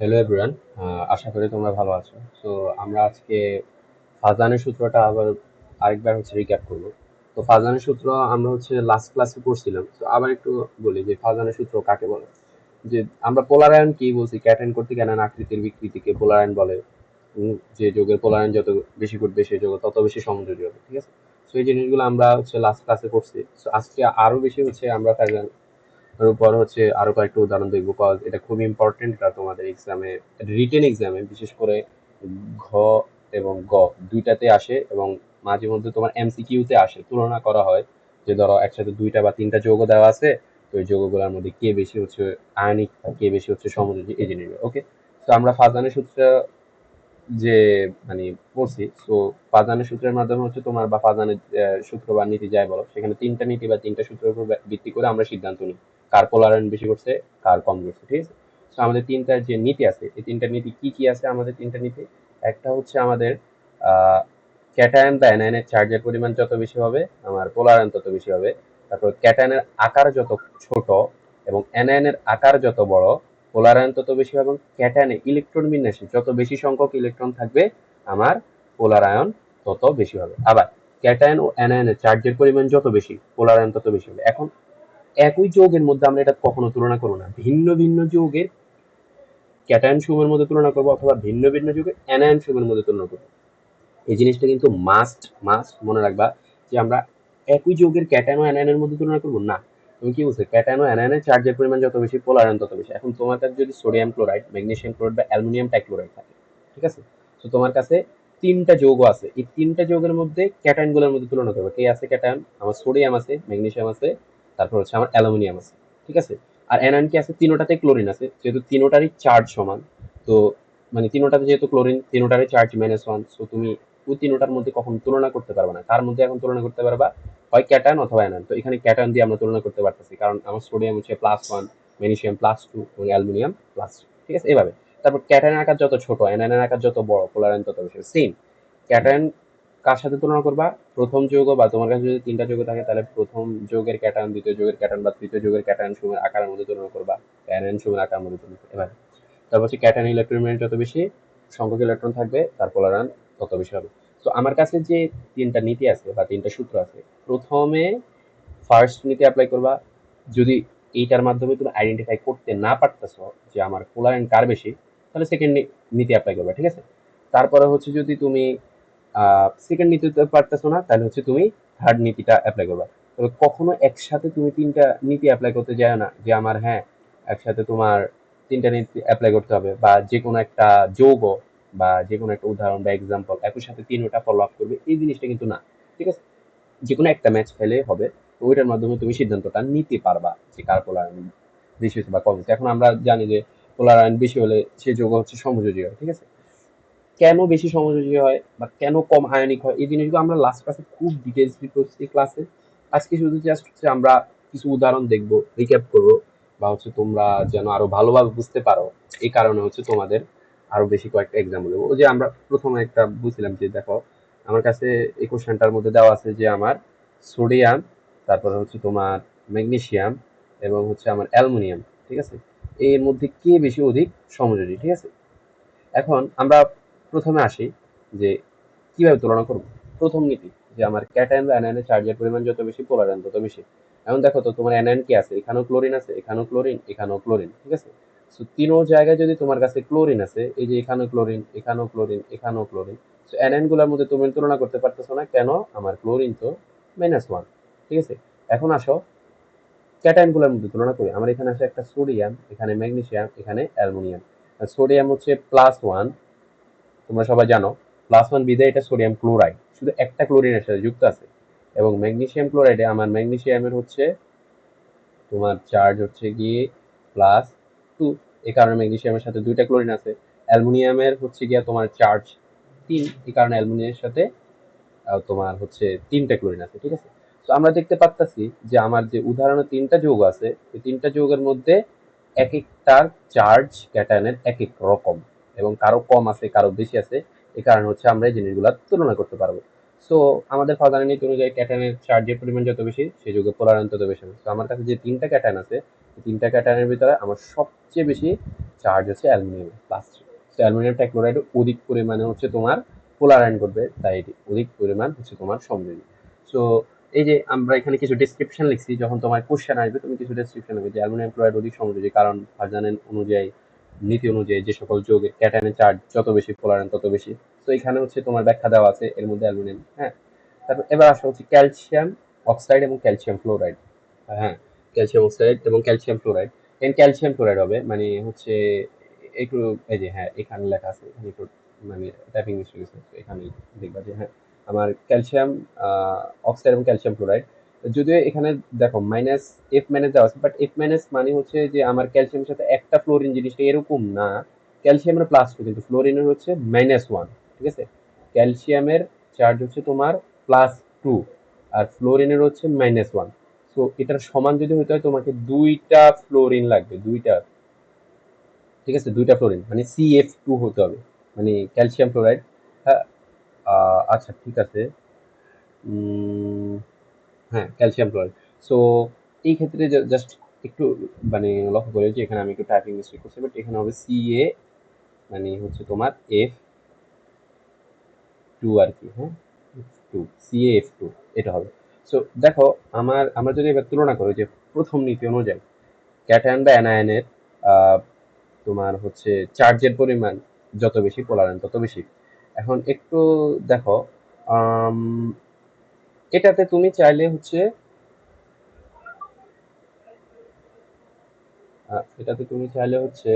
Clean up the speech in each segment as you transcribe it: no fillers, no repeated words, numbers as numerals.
Hello everyone, আশা করি তোমরা ভালো আছো। তো আমরা আজকে ফাজানের সূত্রটা আবার আরেকবার রিক্যাপ করব। তো ফাজানের সূত্র আমরা লাস্ট ক্লাসে পড়ছিলাম, তো আবার একটু বলি যে ফাজানের সূত্র কাকে বলে। যে আমরা পোলারায়ন কি বলছি, ক্যাটায়ন কর্তৃক অ্যানায়ন আকৃতির বিকৃতিকে পোলারায়ন বলে। যে যৌগের পোলারায়ন যত বেশি ঘটবে সেই যৌগ তত বেশি সমযোজী হবে, ঠিক আছে। তো এই জিনিসগুলো আমরা লাস্ট ক্লাসে পড়ছি। তো আজকে আরো বেশি আমরা ফাজান এর উপর আরো কয়েকটা উদাহরণ দেখবো, কজ এটা খুব ইম্পর্টেন্ট। এটা তোমাদের এক্সামে, রিটেন এক্সামে বিশেষ করে ঘ এবং গ দুইটাতে আসে, এবং মাঝে মধ্যে তোমার এমসিকিউ তে আসে, তুলনা করা হয় যে ধরো একসাথে দুইটা বা তিনটা যৌগ দেওয়া আছে, তো এই যৌগগুলোর মধ্যে কে বেশি আয়নিক, কে বেশি সমযোজী, এই জিনিসগুলো। ওকে, তো আমরা ফাজানের সূত্র যে মানে পড়ছি, তো ফাজানের সূত্রের মাধ্যমে তোমার, বা ফাজানের সূত্র বা নীতি যাই বলো, সেখানে তিনটা নীতি বা তিনটা সূত্রের উপর ভিত্তি করে আমরা সিদ্ধান্ত নিই কার পোলারায়ন বেশি করছে, কার কম করছে, ঠিক আছে। তো আমাদের তিনটা যে নীতি আছে, এই তিনটা নীতি কি কি আছে আমাদের তিনটা নীতি? একটা আমাদের আহ ক্যাটায়ন বা অ্যানায়নের চার্জের পরিমাণ যত বেশি হবে, আমার পোলারায়ন তত বেশি হবে। তারপর ক্যাটায়নের আকার যত ছোট এবং অ্যানায়নের আকার যত বড়, পোলারায়ন তত বেশি হবে। এবং ক্যাটায়নে ইলেকট্রন বিন্যাসে যত বেশি সংখ্যক ইলেকট্রন থাকবে, আমার পোলারায়ন তত বেশি হবে। আবার ক্যাটায়ন ও অ্যানায়নের চার্জের পরিমাণ যত বেশি, পোলারায়ন তত বেশি হবে। এখন একই যৌগের মধ্যে আমরা এটা কখনো তুলনা করবো না, ভিন্ন ভিন্ন যৌগের ক্যাটায়ন সমূহের মধ্যে তুলনা করবো, অথবা ভিন্ন ভিন্ন যৌগের অ্যানায়ন সমূহের মধ্যে তুলনা করবো। এই জিনিসটা কিন্তু মাস্ট মাস্ট মনে রাখবা, যে আমরা একই যৌগের ক্যাটায়ন ও অ্যানায়নের মধ্যে তুলনা করবো না। তুমি কি বলছো, ক্যাটায়ন ও অ্যানায়নের চার্জের পরিমাণ যত বেশি, পোলারায়ন তত বেশি। এখন তোমার কাছে যদি সোডিয়াম ক্লোরাইড, ম্যাগনেসিয়াম ক্লোরাইড বা অ্যালুমিনিয়াম টাইক্লোরাইড থাকে, ঠিক আছে, তো তোমার কাছে তিনটা যৌগ আছে, এই তিনটা যৌগের মধ্যে ক্যাটায়ন গুলোর মধ্যে তুলনা করবে, কে আছে ক্যাটায়ন, আমার সোডিয়াম আছে, ম্যাগনেসিয়াম আছে, তারপর আমার অ্যালুমিনিয়াম আছে, ঠিক আছে। আর অ্যানায়ন কি আছে, তিনোটাতে ক্লোরিন আছে, যেহেতু তিনোটারই চার্জ সমান, তো তিনোটাতে যেহেতু ক্লোরিন, তিনোটারই চার্জ -1, সো তুমি ওই তিনোটার মধ্যে কখনো তুলনা করতে পারবে না। তার মধ্যে এখন তুলনা করতে পারবা হয় ক্যাটায়ন অথবা অ্যানায়ন। তো এখানে ক্যাটায়ন দিয়ে আমরা তুলনা করতে পারতেছি, কারণ আমার সোডিয়াম +1, ম্যাগনেসিয়াম +2 এবং অ্যালুমিনিয়াম +2, ঠিক আছে, এভাবে। তারপর ক্যাটায়নের আকার যত ছোট, অ্যানায়নের আকার যত বড়, পোলারায়ন তত বেশি। সেম ক্যাটায়ন কার সাথে তুলনা করবা? প্রথম যৌগ, বা তোমার কাছে যদি তিনটা যৌগ থাকে তাহলে প্রথম যৌগের ক্যাটায়ন, দ্বিতীয় যৌগের ক্যাটায়ন বা তৃতীয় যৌগের ক্যাটায়ন সমূহের আকারের মধ্যে তুলনা করবা, অ্যানায়ন সমূহের আকারের মধ্যে তুলনা করবা, এভাবে। তারপর ক্যাটায়ন ইলেকট্রন বিন্যাস যত বেশি সংখ্যক ইলেকট্রন থাকবে, তার পোলারায়ন তত বেশি হবে। তো আমার কাছে যে তিনটা নীতি আছে বা তিনটা সূত্র আছে, প্রথমে ফার্স্ট নীতি অ্যাপ্লাই করবা। যদি এইটার মাধ্যমে তুমি আইডেন্টিফাই করতে না পারতেছো যে আমার পোলারায়ন কার বেশি, তাহলে সেকেন্ড নীতি অ্যাপ্লাই করবা, ঠিক আছে। তারপরে যদি তুমি সেকেন্ড নীতিতে পারতেছো না, তাহলে তুমি থার্ড নীতিটা অ্যাপ্লাই করবা। তবে কখনো একসাথে তুমি তিনটা নীতি অ্যাপ্লাই করতে যায় না, যে আমার হ্যাঁ একসাথে তোমার তিনটা নীতি অ্যাপ্লাই করতে হবে, বা যে কোনো একটা যৌগ বা যে কোনো একটা উদাহরণ বা এক্সাম্পল একই সাথে তিনটা ফলো আপ করবে, এই জিনিসটা কিন্তু না, ঠিক আছে। যে কোনো একটা ম্যাচ খেলে হবে, তো ওইটার মাধ্যমে তুমি সিদ্ধান্তটা নিতে পারবা যে কার পোলারায়ন বেশি হয়েছে বা কম হয়েছে। এখন আমরা জানি যে পোলারায়ন বেশি হলে সে যৌগ সমযোজী হয়, ঠিক আছে। কেন বেশি সমযোজী হয় বা কেন কম আয়নিক হয়, এই জিনিসগুলো আমরা লাস্ট ক্লাসে খুব ডিটেলস করছি ক্লাসে। আজকে শুধু জাস্ট আমরা কিছু উদাহরণ দেখবো, রিক্যাপ করবো, বা তোমরা যেন আরো ভালোভাবে বুঝতে পারো, এই কারণে তোমাদের আরো বেশি কয়েকটা এক্সাম্পল দেবো। ওই যে আমরা প্রথমে একটা বুঝছিলাম যে দেখো, আমার কাছে এই কোশ্চেনটার মধ্যে দেওয়া আছে যে আমার সোডিয়াম, তারপরে তোমার ম্যাগনেসিয়াম, এবং আমার অ্যালুমিনিয়াম, ঠিক আছে, এর মধ্যে কে বেশি অধিক সমযোজী, ঠিক আছে। এখন আমরা প্রথমে আসি যে কিভাবে তুলনা করব। প্রথম নীতি, যে আমার ক্যাটায়ন বা অ্যানায়নের চার্জের পরিমাণ যত বেশি, পোলারায়ন তত বেশি। এখন দেখো তো, তোমার অ্যানায়ন কি আছে, এখানেও ক্লোরিন আছে, এখানেও ক্লোরিন, এখানেও ক্লোরিন, ঠিক আছে। সো তিনো জায়গায় যদি তোমার কাছে ক্লোরিন আছে, এই যে এখানেও ক্লোরিন, এখানেও ক্লোরিন, এখানেও ক্লোরিন, সো অ্যানায়ন গুলোর মধ্যে তুমি তুলনা করতে পারতেছো না, কেন? আমার ক্লোরিন তো -1, ঠিক আছে। এখন আসো ক্যাটায়ন গুলোর মধ্যে তুলনা করি। আমার এখানে আছে একটা সোডিয়াম, এখানে ম্যাগনেসিয়াম, এখানে অ্যালুমিনিয়াম। সোডিয়াম +1, তোমরা সবাই জানো, +1 বিধায় এটা সোডিয়াম ক্লোরাইড, শুধু একটা ক্লোরিনের সাথে যুক্ত আছে। এবং ম্যাগনেসিয়াম ক্লোরাইডে আমার ম্যাগনেসিয়ামের তোমার চার্জ গিয়ে +2, এই কারণে ম্যাগনেসিয়ামের সাথে দুইটা ক্লোরিন আছে। অ্যালুমিনিয়ামের গিয়া তোমার চার্জ 3, এই কারণে অ্যালুমিনিয়ামের সাথে তোমার তিনটা ক্লোরিন আছে, ঠিক আছে। তো আমরা দেখতে পাচ্ছি যে আমার যে উদাহরণে তিনটা যৌগ আছে, এই তিনটা যৌগের মধ্যে এক একটার চার্জ ক্যাটায়নের এক এক রকম, এবং কারো কম আছে, কারো বেশি আছে। এই কারণে আমরা এই জিনিসগুলো তুলনা করতে পারবো। সো আমাদের ফাদারের নীতি অনুযায়ী ক্যাটায়নের চার্জের পরিমাণ যত বেশি, সেই যৌগের পোলারায়ন তত বেশি হবে। তো আমার কাছে যে তিনটা ক্যাটায়ন আছে, এই তিনটা ক্যাটায়নের ভিতরে আমার সবচেয়ে বেশি চার্জ হচ্ছে অ্যালুমিনিয়াম +3। তো অ্যালুমিনিয়াম ট্রাইক্লোরাইড অধিক পরিমাণে হচ্ছে তোমার পোলারায়ন করবে, তাই এটি অধিক পরিমাণ হচ্ছে তোমার সমযোজী। সো এই যে আমরা এখানে কিছু ডেসক্রিপশন লিখছি, যখন তোমার কোশ্চেন আসবে তুমি কিছু ডেসক্রিপশন লিখবে যে অ্যালুমিনিয়াম ক্লোরাইড অধিক সমযোজী, কারণ ভার্জানের অনুযায়ী নীতি অনুযায়ী যে সকল যৌগের ক্যাটায়নের চার্জ যত বেশি পোলারায়ন তত বেশি। তো এখানে হচ্ছে তোমার ব্যাখ্যা দেওয়া আছে এর মধ্যে অ্যালুমিনিয়াম। হ্যাঁ, তারপর এবার আসা হচ্ছে ক্যালসিয়াম অক্সাইড এবং ক্যালসিয়াম ফ্লোরাইড। হ্যাঁ, ক্যালসিয়াম অক্সাইড এবং ক্যালসিয়াম ফ্লোরাইড। এখানে ক্যালসিয়াম ফ্লোরাইড হবে, মানে হচ্ছে একটু এই যে হ্যাঁ এখানে লেখা আছে, এখানে একটু মানে টাইপিং মিস্টেক আছে, এখানে দেখবা যে হ্যাঁ আমার ক্যালসিয়াম অক্সাইড এবং ক্যালসিয়াম ফ্লোরাইড। যদিও এখানে দেখো -F- দেওয়া আছে, বাট F- মানে হচ্ছে যে আমার ক্যালসিয়ামের সাথে একটা ফ্লোরিন জিনিসটা এরকম না, ক্যালসিয়ামের +2 কিন্তু ফ্লোরিনের হচ্ছে -1। ঠিক আছে, ক্যালসিয়ামের চার্জ হচ্ছে তোমার +2 আর ফ্লোরিনের হচ্ছে -1। সো এটার সমান যদি হতে হয় তোমাকে দুইটা ফ্লোরিন লাগবে, দুইটা। ঠিক আছে, দুইটা ফ্লোরিন মানে CF2 হতে হবে, মানে ক্যালসিয়াম ফ্লোরাইড। হ্যাঁ, আচ্ছা ঠিক আছে। হ্যাঁ, ক্যালসিয়াম ক্লোরাইড। সো এই ক্ষেত্রে জাস্ট একটু মানে লক্ষ্য করে যে এখানে আমি একটু টাইপিং মিস্টেক করছি, বাট এখানে হবে CA মানে হচ্ছে তোমার F2 আর কি। হ্যাঁ, F2, CaF2 এটা হবে। সো দেখো আমরা যদি এবার তুলনা করি যে প্রথম নীতি অনুযায়ী ক্যাটায়ন বা অ্যানায়নের তোমার হচ্ছে চার্জের পরিমাণ যত বেশি পোলারায়ন তত বেশি। এখন একটু দেখো, আম, এটাতে তুমি চাইলে হচ্ছে এটাতে তুমি চাইলে হচ্ছে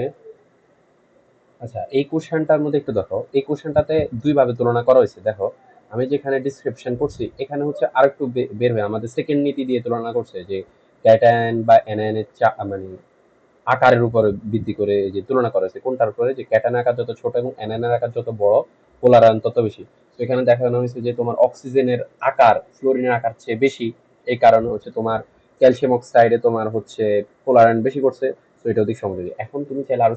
আচ্ছা এই কোশ্চেনটার মধ্যে একটু দেখো, এই কোশ্চেনটাতে দুইভাবে তুলনা করা হয়েছে। দেখো আমি যেখানে ডিসক্রিপশন করছি এখানে হচ্ছে আরেকটু বের হয়ে আমাদের সেকেন্ড নীতি দিয়ে তুলনা করছে যে ক্যাটায়ন বা অ্যানায়নের মানে আকারের উপর ভিত্তি করে যে তুলনা করা হয়েছে, কোনটার উপরে যে ক্যাটায়ন আকার যত ছোট এবং অ্যানায়নের আকার যত বড় পোলারায়ন তত বেশি। তো এখানে দেখানো হয়েছে যে তোমার অক্সিজেনের আকার ফ্লোরিনের আকার চেয়ে বেশি, এই কারণে হচ্ছে তোমার ক্যালসিয়াম অক্সাইডে তোমার হচ্ছে পোলারায়ন বেশি করছে। তো এটা অধিক সমযোজী। এখন তুমি চাইলে আরো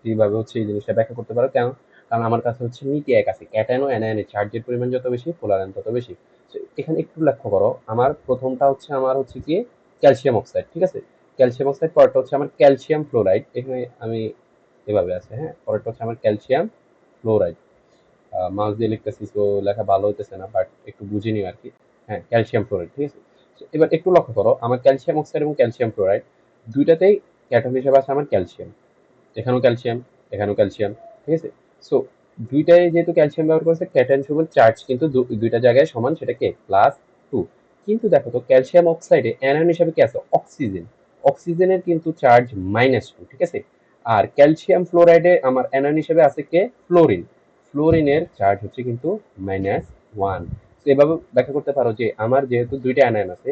কিভাবে হচ্ছে এই জিনিসটা ব্যাখ্যা করতে পারো, কেন? কারণ আমার কাছে হচ্ছে নীতি এক আছে, ক্যাটায়ন ও অ্যানায়নের চার্জের পরিমাণ যত বেশি পোলারায়ন তত বেশি। তো এখানে একটু লক্ষ্য করো, আমার প্রথমটা হচ্ছে আমার হচ্ছে কি ক্যালসিয়াম অক্সাইড। ঠিক আছে, ক্যালসিয়াম অক্সাইড, পরেরটা হচ্ছে আমার ক্যালসিয়াম ফ্লোরাইড। এখানে আমি এভাবে আছে, হ্যাঁ, পরেরটা হচ্ছে আমার ক্যালসিয়াম ফ্লোরাইড। মাউস দিয়ে লিখতেছি তো লেখা ভালো হইতেছে না, বাট একটু বুঝে নিও আর কি। হ্যাঁ, ক্যালসিয়াম ফ্লোরাইড। ঠিক আছে, So, এবার একটু লক্ষ্য করো, আমার ক্যালসিয়াম অক্সাইড এবং ক্যালসিয়াম ফ্লোরাইড দুইটাতেই ক্যাটায়ন হিসেবে আছে আমার ক্যালসিয়াম। এখানেও ক্যালসিয়াম, এখানেও ক্যালসিয়াম। ঠিক আছে, সো দুইটাই যেহেতু ক্যালসিয়াম ব্যবহার করেছে, ক্যাটায়ন সমান চার্জ কিন্তু দুইটা জায়গায় সমান, সেটা কে +2। কিন্তু দেখো তো ক্যালসিয়াম অক্সাইডে অ্যানায়ন হিসাবে কি আছে অক্সিজেন, অক্সিজেনের কিন্তু চার্জ -2। ঠিক আছে, আর ক্যালসিয়াম ফ্লোরাইডে আমার অ্যানায়ন হিসাবে আছে কে ফ্লোরিন, ফ্লোরিনের চার্জ হচ্ছে কিন্তু -1। তো এভাবে ব্যাখ্যা করতে পারো যে আমার যেহেতু দুইটা অ্যানায়ন আছে,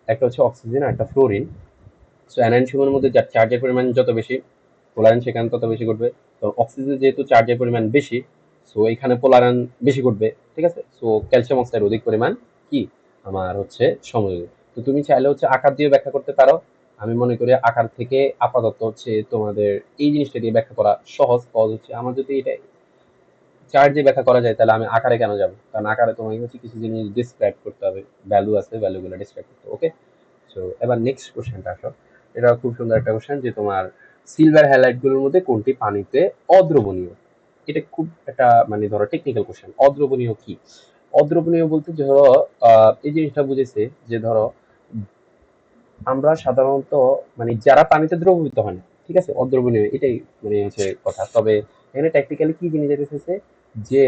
একটা হচ্ছে অক্সিজেন আর একটা ফ্লোরিন। সো অ্যানায়ন সমূহের মধ্যে চার্জের পরিমাণ যত বেশি পোলারায়ন সেখানে তত বেশি ঘটবে। তো অক্সিজেন যেহেতু চার্জের পরিমাণ বেশি, সো এখানে পোলারায়ন বেশি ঘটবে। ঠিক আছে, সো ক্যালসিয়াম অক্সাইড অধিক পরিমাণ কি আমার হচ্ছে সমযোজী। তো তুমি চাইলে হচ্ছে আকার দিয়ে ব্যাখ্যা করতে পারো। আমি মনে করি আকার থেকে আপাতত হচ্ছে তোমাদের এই জিনিসটা দিয়ে ব্যাখ্যা করা সহজ হচ্ছে। আমার যদি এটা চার্জে ব্যাখ্যা করা যায় তাহলে আমি আকারে কেন যাবো, কারণ আকারে তোমাকে হচ্ছে কিছু জিনিস ডিসক্রাইব করতে হবে, ভ্যালু আছে, ভ্যালুগুলো ডিসক্রাইব করতে হবে। ওকে, সো এবার নেক্সট কোশ্চেনটা আসো। এটা খুব সুন্দর একটা কোশ্চেন যে তোমার সিলভার হ্যালাইড গুলোর মধ্যে কোনটি পানিতে অদ্রবণীয়। এটা খুব একটা মানে ধরো টেকনিক্যাল কোশ্চেন। অদ্রবণীয় কি? অদ্রবণীয় বলতে ধরো এই জিনিসটা বুঝেছে যে ধরো আমরা সাধারণত মানে যারা পানিতে দ্রবীভূত হয় না, ঠিক আছে, অদ্রবণীয় এটাই মানে হচ্ছে কথা। তবে এখানে টেকনিক্যালি কি জিনিস এসেছে যে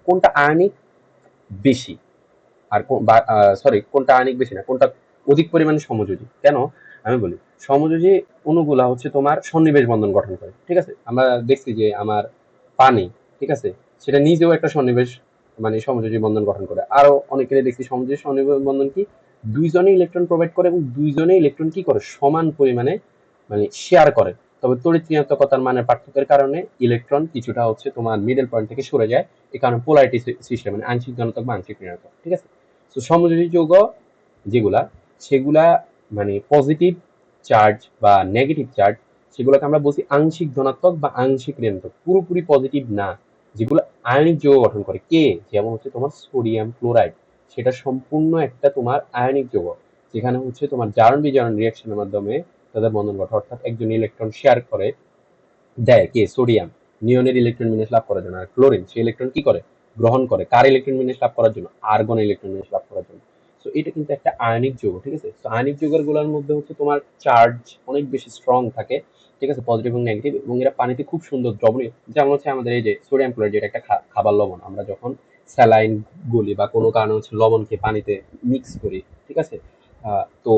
কোনটা আয়নিক বেশি, আর সরি কোনটা আয়নিক বেশি না, কোনটা অধিক পরিমাণে সমযোজী। কেন আমি বলি, সমযোজী অণুগুলা হচ্ছে তোমার সন্নিবেশ বন্ধন গঠন করে। ঠিক আছে, আমরা দেখছি যে আমার পানি, ঠিক আছে, সেটা নিজেও একটা সন্নিবেশ মানে সমযোজী বন্ধন গঠন করে। আরো অনেকেরই দেখছি সমযোজী সন্নিবেশ বন্ধন কি দুইজনে ইলেকট্রন প্রোভাইড করে এবং দুইজনে ইলেকট্রন কি করে সমান পরিমাণে মানে শেয়ার করে। তবে তড়িৎ ঋণাত্মকতার মানের পার্থক্যের কারণে ইলেকট্রন কিছুটা হচ্ছে তোমার মিডল পয়েন্ট থেকে সরে যায়, এই কারণে পোলারিটি সিস্টেম মানে আংশিক ধনাত্মক বা আংশিক ঋণাত্মক। ঠিক আছে, তো সমযোজী যৌগ যেগুলা সেগুলা মানে পজিটিভ চার্জ বা নেগেটিভ চার্জ, সেগুলোকে আমরা বলছি আংশিক ধনাত্মক বা আংশিক ঋণাত্মক, পুরোপুরি পজিটিভ না। যেগুলো আয়নিক যৌগ গঠন করে, কে যেমন হচ্ছে তোমার সোডিয়াম ক্লোরাইড, সেটা সম্পূর্ণ একটা তোমার আয়নিক যৌগ, যেখানে হচ্ছে তোমার জারণ বিজারণ রিয়াকশনের মাধ্যমে তাদের বন্ধন ঘটে, অর্থাৎ একজন ইলেকট্রন শেয়ার করে দেয় কে, সোডিয়াম নিয়নের ইলেকট্রন বিন্যাস লাভ করার জন্য, আর ক্লোরিন সেই ইলেকট্রন কি করে, গ্রহণ করে কার ইলেকট্রন বিন্যাস লাভ করার জন্য, আর্গন ইলেকট্রন বিন্যাস লাভ করার জন্য। তো এটা কিন্তু একটা আয়নিক যৌগ, ঠিক আছে। তো আয়নিক যৌগের গুলোর মধ্যে হচ্ছে তোমার চার্জ অনেক বেশি স্ট্রং থাকে, ঠিক আছে, পজিটিভ এবং নেগেটিভ, এবং এরা পানিতে খুব সুন্দর দ্রবণীয়। যেমন হচ্ছে আমাদের এই যে সোডিয়াম ক্লোরাইড, যেটা একটা খাবার লবণ, আমরা যখন স্যালাইন গুলি বা কোনো কারণে হচ্ছে লবণকে পানিতে মিক্স করি, ঠিক আছে, তো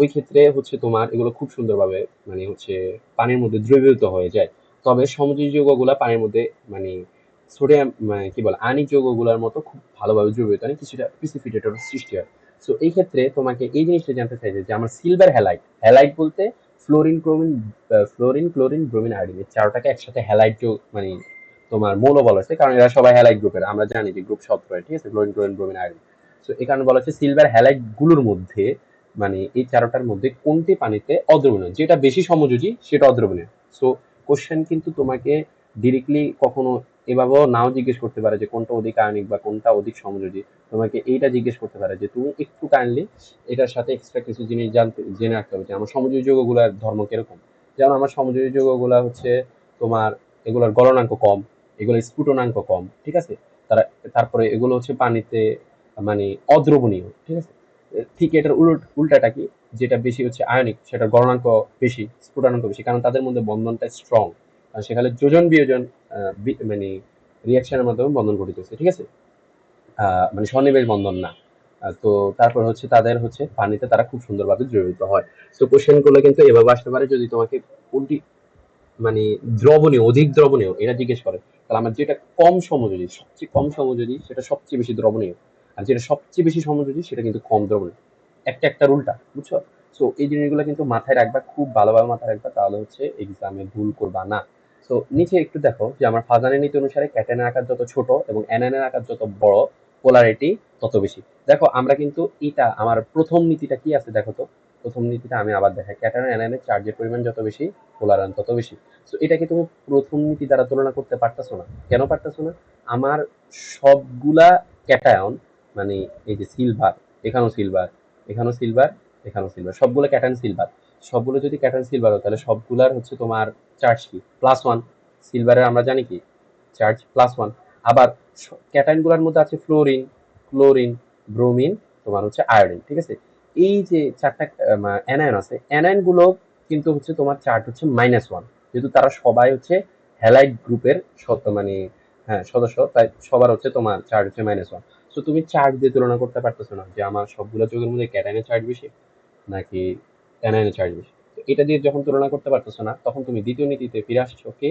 ওই ক্ষেত্রে হচ্ছে তোমার এগুলো খুব সুন্দরভাবে মানে হচ্ছে পানির মধ্যে দ্রবীভূত হয়ে যায়। তবে সমযোজী যৌগগুলা পানির মধ্যে মানে সোডিয়াম মানে কি বলে আয়নিক যৌগগুলোর মতো খুব ভালোভাবে দ্রবীভূত হয় না, কিছুটা প্রিসিপিটেটর সৃষ্টি হয়। সো এই ক্ষেত্রে তোমাকে এই জিনিসটা জানতে চাইছে যে আমার সিলভার হ্যালাইড, হ্যালাইড বলতে ফ্লোরিন ক্রোমিন, ফ্লোরিন ক্লোরিন ব্রোমিন আয়োডিন, এই চারটাকে একসাথে হ্যালাইড মানে তোমার মৌল বলা হচ্ছে, কারণ এরা সবাই হ্যালাইড গ্রুপের, আমরা জানি যে গ্রুপ 17, ঠিক আছে, fluorine chlorine bromine iodine. So এই কারণে বলা হচ্ছে সিলভার হ্যালাইড গুলোর মধ্যে মানে এই চারটার মধ্যে কোনটি পানিতে অদ্রবণীয়, যেটা বেশি সমযোজী সেটা অদ্রবণীয়। সো কোশ্চেন কিন্তু তোমাকে ডিরেক্টলি কখনো এভাবেও নাও জিজ্ঞেস করতে পারে যে কোনটা অধিক আয়নিক বা কোনটা অধিক সমযোজী। তোমাকে এইটা জিজ্ঞেস করতে পারে যে তুমি একটু কাইন্ডলি এটার সাথে এক্সট্রা কিছু জিনিস জেনে রাখতে হবে যে আমার সমযোজী যৌগগুলোর ধর্ম কিরকম। যেমন আমার সমযোজী যৌগগুলা হচ্ছে তোমার এগুলোর গলনাঙ্ক কম, এগুলোর স্ফুটনাঙ্ক কম, ঠিক আছে। তারা তারপরে এগুলো হচ্ছে পানিতে মানে অদ্রবণীয়, ঠিক আছে। ঠিক এটার উল্টাটা কি, যেটা বেশি হচ্ছে আয়নিক সেটার গলনাঙ্ক বেশি, স্ফুটনাঙ্ক বেশি, কারণ তাদের মধ্যে বন্ধনটা স্ট্রং, আর সেখানে যোজন বিয়োজন মানে রিয়াকশনের মাধ্যমে বন্ধন ঘটিতেছে, ঠিক আছে, মানে সন্নিবেশ বন্ধন না। তো তারপর হচ্ছে তাদের হচ্ছে পানিতে তারা খুব সুন্দরভাবে দ্রবীভূত হয়। তো কোশ্চেন গুলো কিন্তু এভাবে আসতে পারে, যদি তোমাকে কোনটি মানে দ্রবণীয়, অধিক দ্রবণীয় এটা জিজ্ঞেস করে, তাহলে আমার যেটা কম সমযোজী, সবচেয়ে কম সমযোজী সেটা সবচেয়ে বেশি দ্রবণীয়, আর যেটা সবচেয়ে বেশি সমযোজী সেটা কিন্তু কম দ্রবণীয়, একটা একটার উল্টা, বুঝছো। সো এই জিনিসগুলো কিন্তু মাথায় রাখবা, খুব ভালোভাবে মাথায় রাখবা, তাহলে হচ্ছে এক্সামে ভুল করবা না। সো নিচে একটু দেখো যে আমার ফাজানের নীতি অনুসারে ক্যাটায়নের আকার যত ছোট এবং অ্যানায়নের আকার যত বড়, পোলারিটি তত বেশি। দেখো আমরা কিন্তু এটা আমার প্রথম নীতিটা কি আছে দেখো তো, প্রথম নীতিটা আমি আবার দেখাই, ক্যাটায়ন অ্যানায়নের চার্জের পরিমাণ যত বেশি, পোলারায়ন তত বেশি। সো এটাকে তুমি প্রথম নীতি দ্বারা তুলনা করতে পারতেছো না, কেন পারতেছো না? আমার সবগুলা ক্যাটায়ন মানে এই যে সিলভার, এখানেও সিলভার, এখানেও সিলভার, এখানেও সিলভার, সবগুলো ক্যাটায়ন সিলভার, সবগুলো যদি ক্যাটায়ন সিলভার হয় তাহলে সবগুলার হচ্ছে তোমার চার্জ কি, +1। সিলভারের আমরা জানি কি চার্জ +1। আবার ক্যাটায়ন গুলার মধ্যে আছে ফ্লোরিন, ক্লোরিন, ব্রোমিন, তোমার হচ্ছে আয়োডিন, ঠিক আছে। এই যে চারটা অ্যানায়ন আছে, অ্যানায়ন গুলো কিন্তু হচ্ছে তোমার চার্জ হচ্ছে -1, যেহেতু তারা সবাই হচ্ছে হ্যালাইড গ্রুপের মানে হ্যাঁ সদস্য, তাই সবার হচ্ছে তোমার চার্জ হচ্ছে -1। তো তুমি চার্জ দিয়ে তুলনা করতে পারতেছো না যে আমার সবগুলো যৌগের মধ্যে ক্যাটায়নের চার্জ বেশি নাকি অ্যানায়নের চার্জ বেশি। তো এটা দিয়ে যখন তুলনা করতে পারতেছো না, তখন তুমি দ্বিতীয় নীতিতে ফিরে আসছো কে,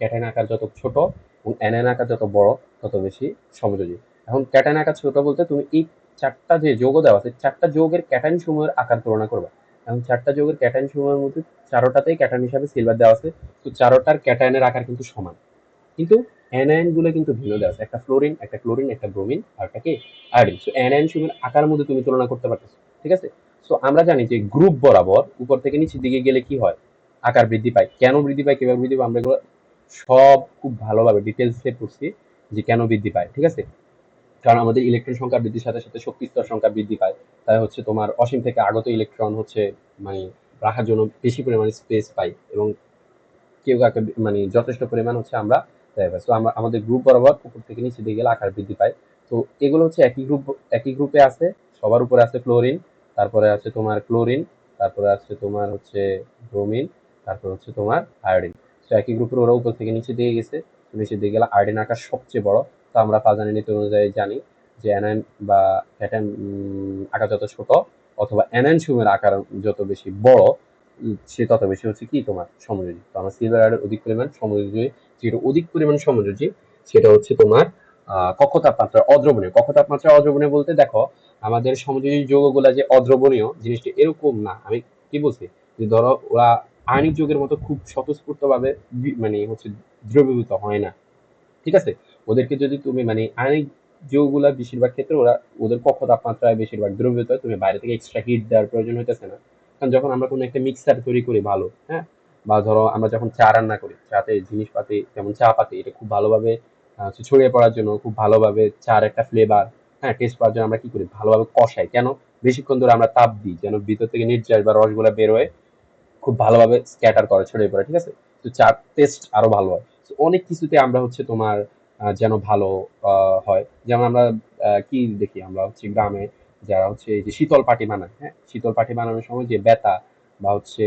ক্যাটায়ন আকার যত ছোট এবং অ্যানায়ন আকার যত বড় তত বেশি সমযোজী। এখন ক্যাটায়ন আকার ছোট বলতে তুমি এই চারটা যে যৌগ দেওয়া আছে, চারটা যৌগের ক্যাটায়ন সমূহের আকার তুলনা করবা। এখন চারটা যৌগের ক্যাটায়ন সমূহের মধ্যে চারোটাতেই ক্যাটায়ন হিসাবে সিলভার দেওয়া আছে, তো চারোটার ক্যাটায়নের আকার কিন্তু সমান, কিন্তু অ্যানায়ন গুলো কিন্তু ভিন্ন দেওয়া আছে, একটা ফ্লোরিন, একটা ক্লোরিন, একটা ব্রোমিন, আর একটা কি আয়োডিন। সো অ্যানায়ন সমূহের আকারের মধ্যে তুমি তুলনা করতে পারতেছো, ঠিক আছে। সো আমরা জানি যে গ্রুপ বরাবর উপর থেকে নিচের দিকে গেলে কি হয়, আকার বৃদ্ধি পায়। কেন বৃদ্ধি পায়, কিভাবে বৃদ্ধি পায়, আমরা এগুলো সব খুব ভালোভাবে ডিটেলসে পড়ছি যে কেন বৃদ্ধি পায়, ঠিক আছে। কারণ আমাদের ইলেকট্রন সংখ্যা বৃদ্ধির সাথে সাথে শক্তি স্তর সংখ্যা বৃদ্ধি পায়, তাই হচ্ছে তোমার অসীম থেকে আগত ইলেকট্রন হচ্ছে মানে রাখার জন্য বেশি পরিমাণে স্পেস পাই, এবং কেউ কাকে মানে যথেষ্ট পরিমাণ হচ্ছে আমরা তো আমরা আমাদের গ্রুপ বরাবর উপর থেকে নিচে দিকে গেলে আকার বৃদ্ধি পায়। তো এগুলো হচ্ছে একই গ্রুপে আছে, সবার উপরে আছে ফ্লোরিন, তারপরে আছে তোমার ক্লোরিন, তারপরে আছে তোমার হচ্ছে ব্রোমিন, তারপর হচ্ছে তোমার আয়োডিন। তো একই গ্রুপের ওরা উপর থেকে নিচে দিকে গেছে, নিচে দিকে গেলে আয়োডিন আকার সবচেয়ে বড়। তো আমরা ফাজানি নীতি অনুযায়ী জানি যে অ্যানায়ন বা ক্যাটায়ন আকার যত ছোট অথবা অ্যানায়ন সমূহের আকার যত বেশি বড়, সে তত বেশি হচ্ছে কি তোমার সমযোজী। তো আমার সিলভার আয়োডের অধিক পরিমাণ সমযোজী, যেটা অধিক পরিমাণ সমযোজী সেটা হচ্ছে তোমার কক্ষ তাপমাত্রা অদ্রবণীয়। কক্ষ তাপমাত্রা অদ্রবণীয় বলতে দেখো আমাদের সমযোজী যৌগগুলা যে অদ্রবণীয় জিনিসটা এরকম না, আমি কি বলছি যে ধরো ওরা আয়নিক যৌগের মতো খুব স্বতঃস্ফূর্ত ভাবে মানে হচ্ছে দ্রবীভূত হয় না, ঠিক আছে। ওদেরকে যদি তুমি মানে আয়নিক যৌগগুলা বেশিরভাগ ক্ষেত্রে ওরা ওদের কক্ষ তাপমাত্রায় বেশিরভাগ দ্রবীভূত হয়, তুমি বাইরে থেকে এক্সট্রা হিট দেওয়ার প্রয়োজন হইতেছে না। কারণ যখন আমরা কোনো একটা মিক্সার তৈরি করি ভালো, হ্যাঁ, বা ধরো আমরা যখন চা রান্না করি, চাতে জিনিসপাতি যেমন চা পাতি এটা খুব ভালোভাবে ছড়িয়ে পড়ার জন্য, খুব ভালোভাবে চার একটা ফ্লেভার, হ্যাঁ, টেস্ট পাওয়ার জন্য আমরা কি করি, ভালোভাবে কষাই। কেন? বেশিক্ষণ ধরে আমরা তাপ দিই যেন ভিতর থেকে নির্যাস বা রসগুলা বের হয়ে খুব ভালোভাবে স্ক্যাটার করে, ছড়িয়ে পড়ে, ঠিক আছে। তো চার টেস্ট আরো ভালো হয়। তো অনেক কিছুতে আমরা হচ্ছে তোমার যেন ভালো হয়। যেমন আমরা কি দেখি, আমরা হচ্ছে গ্রামে যারা হচ্ছে এই যে শীতল পাটি বানায়, হ্যাঁ, শীতল পাটি বানানোর সময় যে বেতা বা হচ্ছে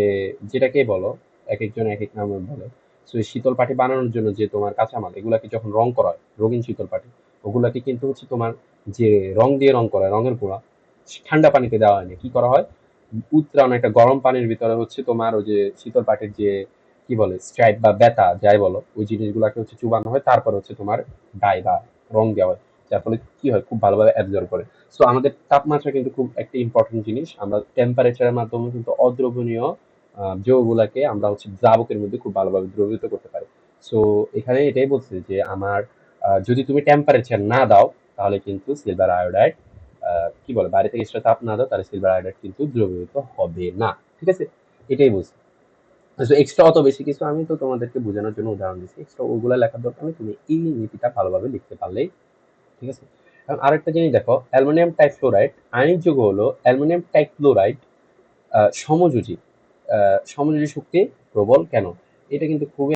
যেটাকে বলো, এক একজন এক এক নামে বলে। তো এই শীতল পাটি বানানোর জন্য যে তোমার কাঁচামাল, এগুলাকে যখন রং করা হয়, রঙিন শীতল পাটি, ওগুলাকে কিন্তু হচ্ছে তোমার যে রং দিয়ে রং করা হয়, রঙের গুঁড়া ঠান্ডা পানিতে দেওয়া হয় না, কি করা হয়, উতরানো একটা গরম পানির ভিতরে হচ্ছে তোমার ওই যে শীতল পাটির যে কি বলে স্ট্রাইপ বা বেতা যাই বলো, ওই জিনিসগুলোকে হচ্ছে চুবানো হয়, তারপর হচ্ছে তোমার ডাই বা রং দেওয়া হয়, যার ফলে কি হয়, খুব ভালোভাবে অ্যাবজর্ব করে। সো আমাদের তাপমাত্রা কিন্তু খুব একটা ইম্পর্টেন্ট জিনিস। আমরা টেম্পারেচারের মাধ্যমে কিন্তু অদ্রবণীয় যৌগুলাকে আমরা হচ্ছে দ্রাবকের মধ্যে খুব ভালোভাবে দ্রবীভূত করতে পারি। সো এখানে এটাই বলছে যে আমার যদি তুমি টেম্পারেচার না দাও, তাহলে কিন্তু সিলভার আয়োডাইড কি বলে, বাইরে থেকে এক্সট্রা তাপ না দাও, তাহলে সিলভার আয়োডাইড কিন্তু দ্রবীভূত হবে না, ঠিক আছে। এটাই বলছি। এক্সট্রা অত বেশি কিছু আমি তো তোমাদেরকে বোঝানোর জন্য উদাহরণ দিচ্ছি, এক্সট্রা ওগুলা লেখার দরকার নেই, তুমি এই নীতিটা ভালোভাবে লিখতে পারলেই, ঠিক আছে। এখন আরেকটা জিনিস দেখো, অ্যালুমিনিয়াম টাইফ্লোরাইড আয়নিক যৌগ হলো অ্যালুমিনিয়াম টাইক্লোরাইড সমযোজী। সমযোজী শক্তি প্রবল কেন? এটা কিন্তু খুবই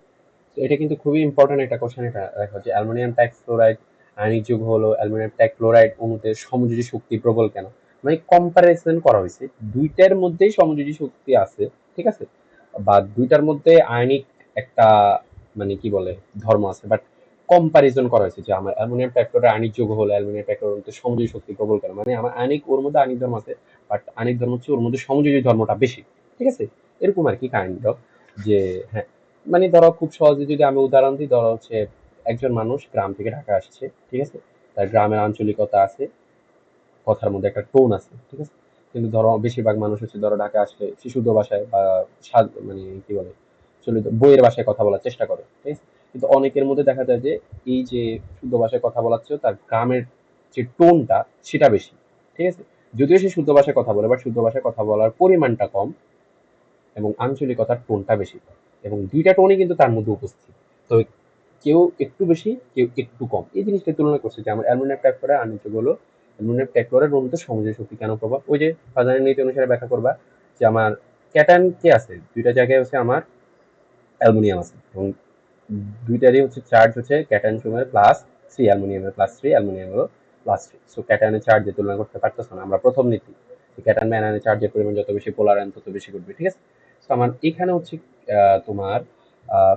এটা কিন্তু খুবই ইম্পর্টেন্ট একটা কোশ্চেন। এটা দেখো যে অ্যালুমিনিয়াম টাইক্লোরাইড আয়নিক যৌগ হলো অ্যালুমিনিয়াম টাইক্লোরাইড অণুতে সমযোজী শক্তি প্রবল কেন? মানে কম্পারিজন করা হয়েছে, দুইটার মধ্যেই সমযোজী শক্তি আছে, ঠিক আছে, বা দুইটার মধ্যে আয়নিক একটা মানে কি বলে ধর্ম আছে, বাট কম্পারিজন করা হয়েছে যে আমার অ্যালুমিনিয়াম টাইক্লোরাইড আয়নিক যৌগ হলো অ্যালুমিনিয়াম টাইক্লোরাইড সমযোজী শক্তি প্রবল কেন, মানে আমার আয়নিক ওর মধ্যে আয়নিক ধর্ম আছে, বাট আয়নিক ধর্ম হচ্ছে ওর মধ্যে সমযোজী ধর্মটা বেশি, ঠিক আছে। এরকম আর কি কাইন্ড অফ যে, হ্যাঁ, মানে ধরো খুব সহজে যদি আমি উদাহরণ দিই, ধরো হচ্ছে একজন মানুষ গ্রাম থেকে ঢাকা আসছে, ঠিক আছে, তার গ্রামের আঞ্চলিকতা আছে, কথার মধ্যে একটা টোন আছে, ঠিক আছে। কিন্তু ধরো বেশিরভাগ মানুষ হচ্ছে ধরো ঢাকা আসলে শিশুদ্ধ ভাষায় বা মানে কি বলে চলিত বইয়ের ভাষায় কথা বলার চেষ্টা করে, ঠিক আছে। কিন্তু অনেকের মধ্যে দেখা যায় যে এই যে শুদ্ধ ভাষায় কথা বলার চেয়েও তার গ্রামের যে টোনটা সেটা বেশি, ঠিক আছে। যদিও সে শুদ্ধ ভাষায় কথা বলে, বাট শুদ্ধ ভাষায় কথা বলার পরিমাণটা কম এবং আঞ্চলিকতার টোনটা বেশি, এবং দুইটা টোনই কিন্তু তার মধ্যে উপস্থিত। তো কেউ একটু বেশি, কেউ একটু কম, এই জিনিসটা তুলনা করছে যে আমার অ্যালুমিনিয়াম টাইক্লোরাইড আর নিচে বলো অ্যালুমিনিয়াম টাইক্লোরাইড অণুতে সমযোজী শক্তি কেন প্রভাব, ওই যে ফাজানের নীতি অনুসারে ব্যাখ্যা করবা যে আমার ক্যাটায়ন কে আছে, দুইটা জায়গায় হচ্ছে আমার অ্যালুমিনিয়াম আছে, এবং দুইটারই হচ্ছে চার্জ হচ্ছে ক্যাটায়ন সময় প্লাস থ্রি, অ্যালুমিনিয়ামের প্লাস থ্রি, অ্যালুমিনিয়ামেরও প্লাস থ্রি। সো ক্যাটায়নের চার্জের তুলনা করতে পারতেছ না, আমরা প্রথম নীতি ক্যাটায়ন বা অ্যানায়নের চার্জের পরিমাণ যত বেশি, পোলার আয়ন তত বেশি করবে, ঠিক আছে। তো আমার এখানে হচ্ছে তোমার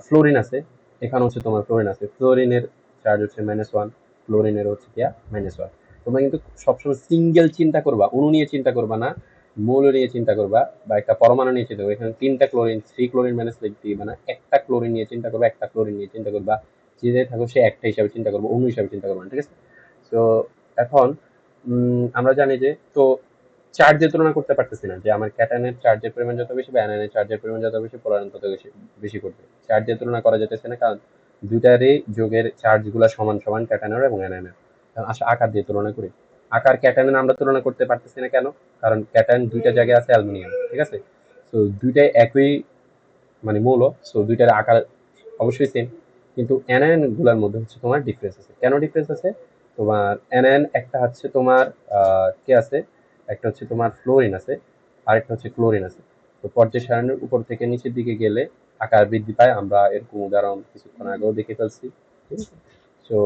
ফ্লোরিন আছে, এখানে হচ্ছে তোমার ফ্লোরিন আছে, ফ্লোরিনের চার্জ হচ্ছে -1, ফ্লোরিনের হচ্ছে কি -1। তোমরা কিন্তু সবসময় সিঙ্গেল চিন্তা করবা, অণু নিয়ে চিন্তা করবা না, মৌল নিয়ে চিন্তা করবা বা একটা পরমাণু নিয়ে চিন্তা করবা। এখানে তিনটা ক্লোরিন, থ্রি ক্লোরিন মাইনাস দিবা না, একটা ক্লোরিন নিয়ে চিন্তা করবা, একটা ক্লোরিন নিয়ে চিন্তা করবা, যে থাকো সে একটা হিসাবে চিন্তা করবো, অণু হিসাবে চিন্তা করবা না, ঠিক আছে। তো এখন আমরা জানি যে, তো চার্জের তুলনা করতে পারতেছি না যে আমার ক্যাটায়নের চার্জের পরিমাণ যত বেশি বা অ্যানায়নের চার্জের পরিমাণ যত বেশি, পোলার আয়ন তত বেশি বেশি করবে। চার্জের তুলনা করা যেতেছে না, কারণ দুইটারই যোগের চার্জ গুলা সমান সমান, ক্যাটায়নের এবং অ্যানায়নের। আসলে আকার দিয়ে তুলনা করি, আকার ক্যাটায়নের আমরা তুলনা করতে পারতেছি না কেন? কারণ ক্যাটায়ন দুইটা জায়গায় আছে অ্যালুমিনিয়াম, ঠিক আছে। তো দুইটাই একই মানে মৌল, সো দুইটার আকার অবশ্যই সেম, কিন্তু অ্যানায়ন গুলার মধ্যে হচ্ছে তোমার ডিফারেন্স আছে। কেন ডিফারেন্স আছে? তোমার অ্যানায়ন একটা হচ্ছে তোমার কে আছে, একটা হচ্ছে তোমার ফ্লোরিন আছে, আরেকটা হচ্ছে ক্লোরিন আছে। তো পর্যায় সারণীর উপর থেকে নিচের দিকে গেলে আকার বৃদ্ধি পায়, আমরা এরকম উদাহরণ কিছুক্ষণ আগেও দেখে ফেলছি, ঠিক আছে। সো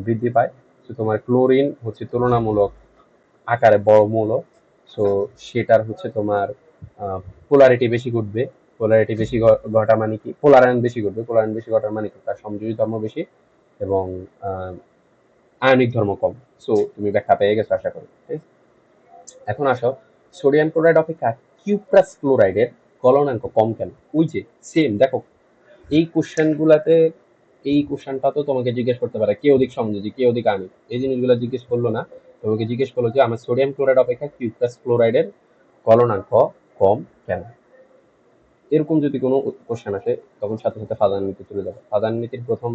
বৃদ্ধি পায়। তো তোমার ক্লোরিন হচ্ছে তুলনামূলক আকারে বড় মৌল, সো সেটার হচ্ছে তোমার পোলারিটি বেশি ঘটবে। পোলারিটি বেশি ঘটা মানে কি, পোলারায়ন বেশি ঘটবে, পোলারায়ন বেশি ঘটার মানে কি, তার সমযোজী ধর্ম বেশি এবং আয়নিক ধর্ম কম। সো তুমি ব্যাখ্যা পেয়ে গেছো আশা করি, ঠিক আছে? এখন আসো, সোডিয়াম ক্লোরাইড অপেক্ষা কিউপ্রাস ক্লোরাইডের গলনাঙ্ক কম কেন? ওই যে সেম দেখো, এই কোশ্চেন গুলাতে এই কোশ্চেনটা তো তোমাকে জিজ্ঞেস করতে পারে কে অধিক সমযোজী, কে অধিক আয়নিক, এই জিনিসগুলো জিজ্ঞেস করলো না, তোমাকে জিজ্ঞেস করলো যে আমার সোডিয়াম ক্লোরাইড অপেক্ষা কিউপ্রাস ক্লোরাইডের গলনাঙ্ক কম কেন। এরকম যদি কোনো কোশ্চেন আসে, তখন সাথে সাথে ফাদান নীতি চলে যাবে। ফাদান নীতির প্রথম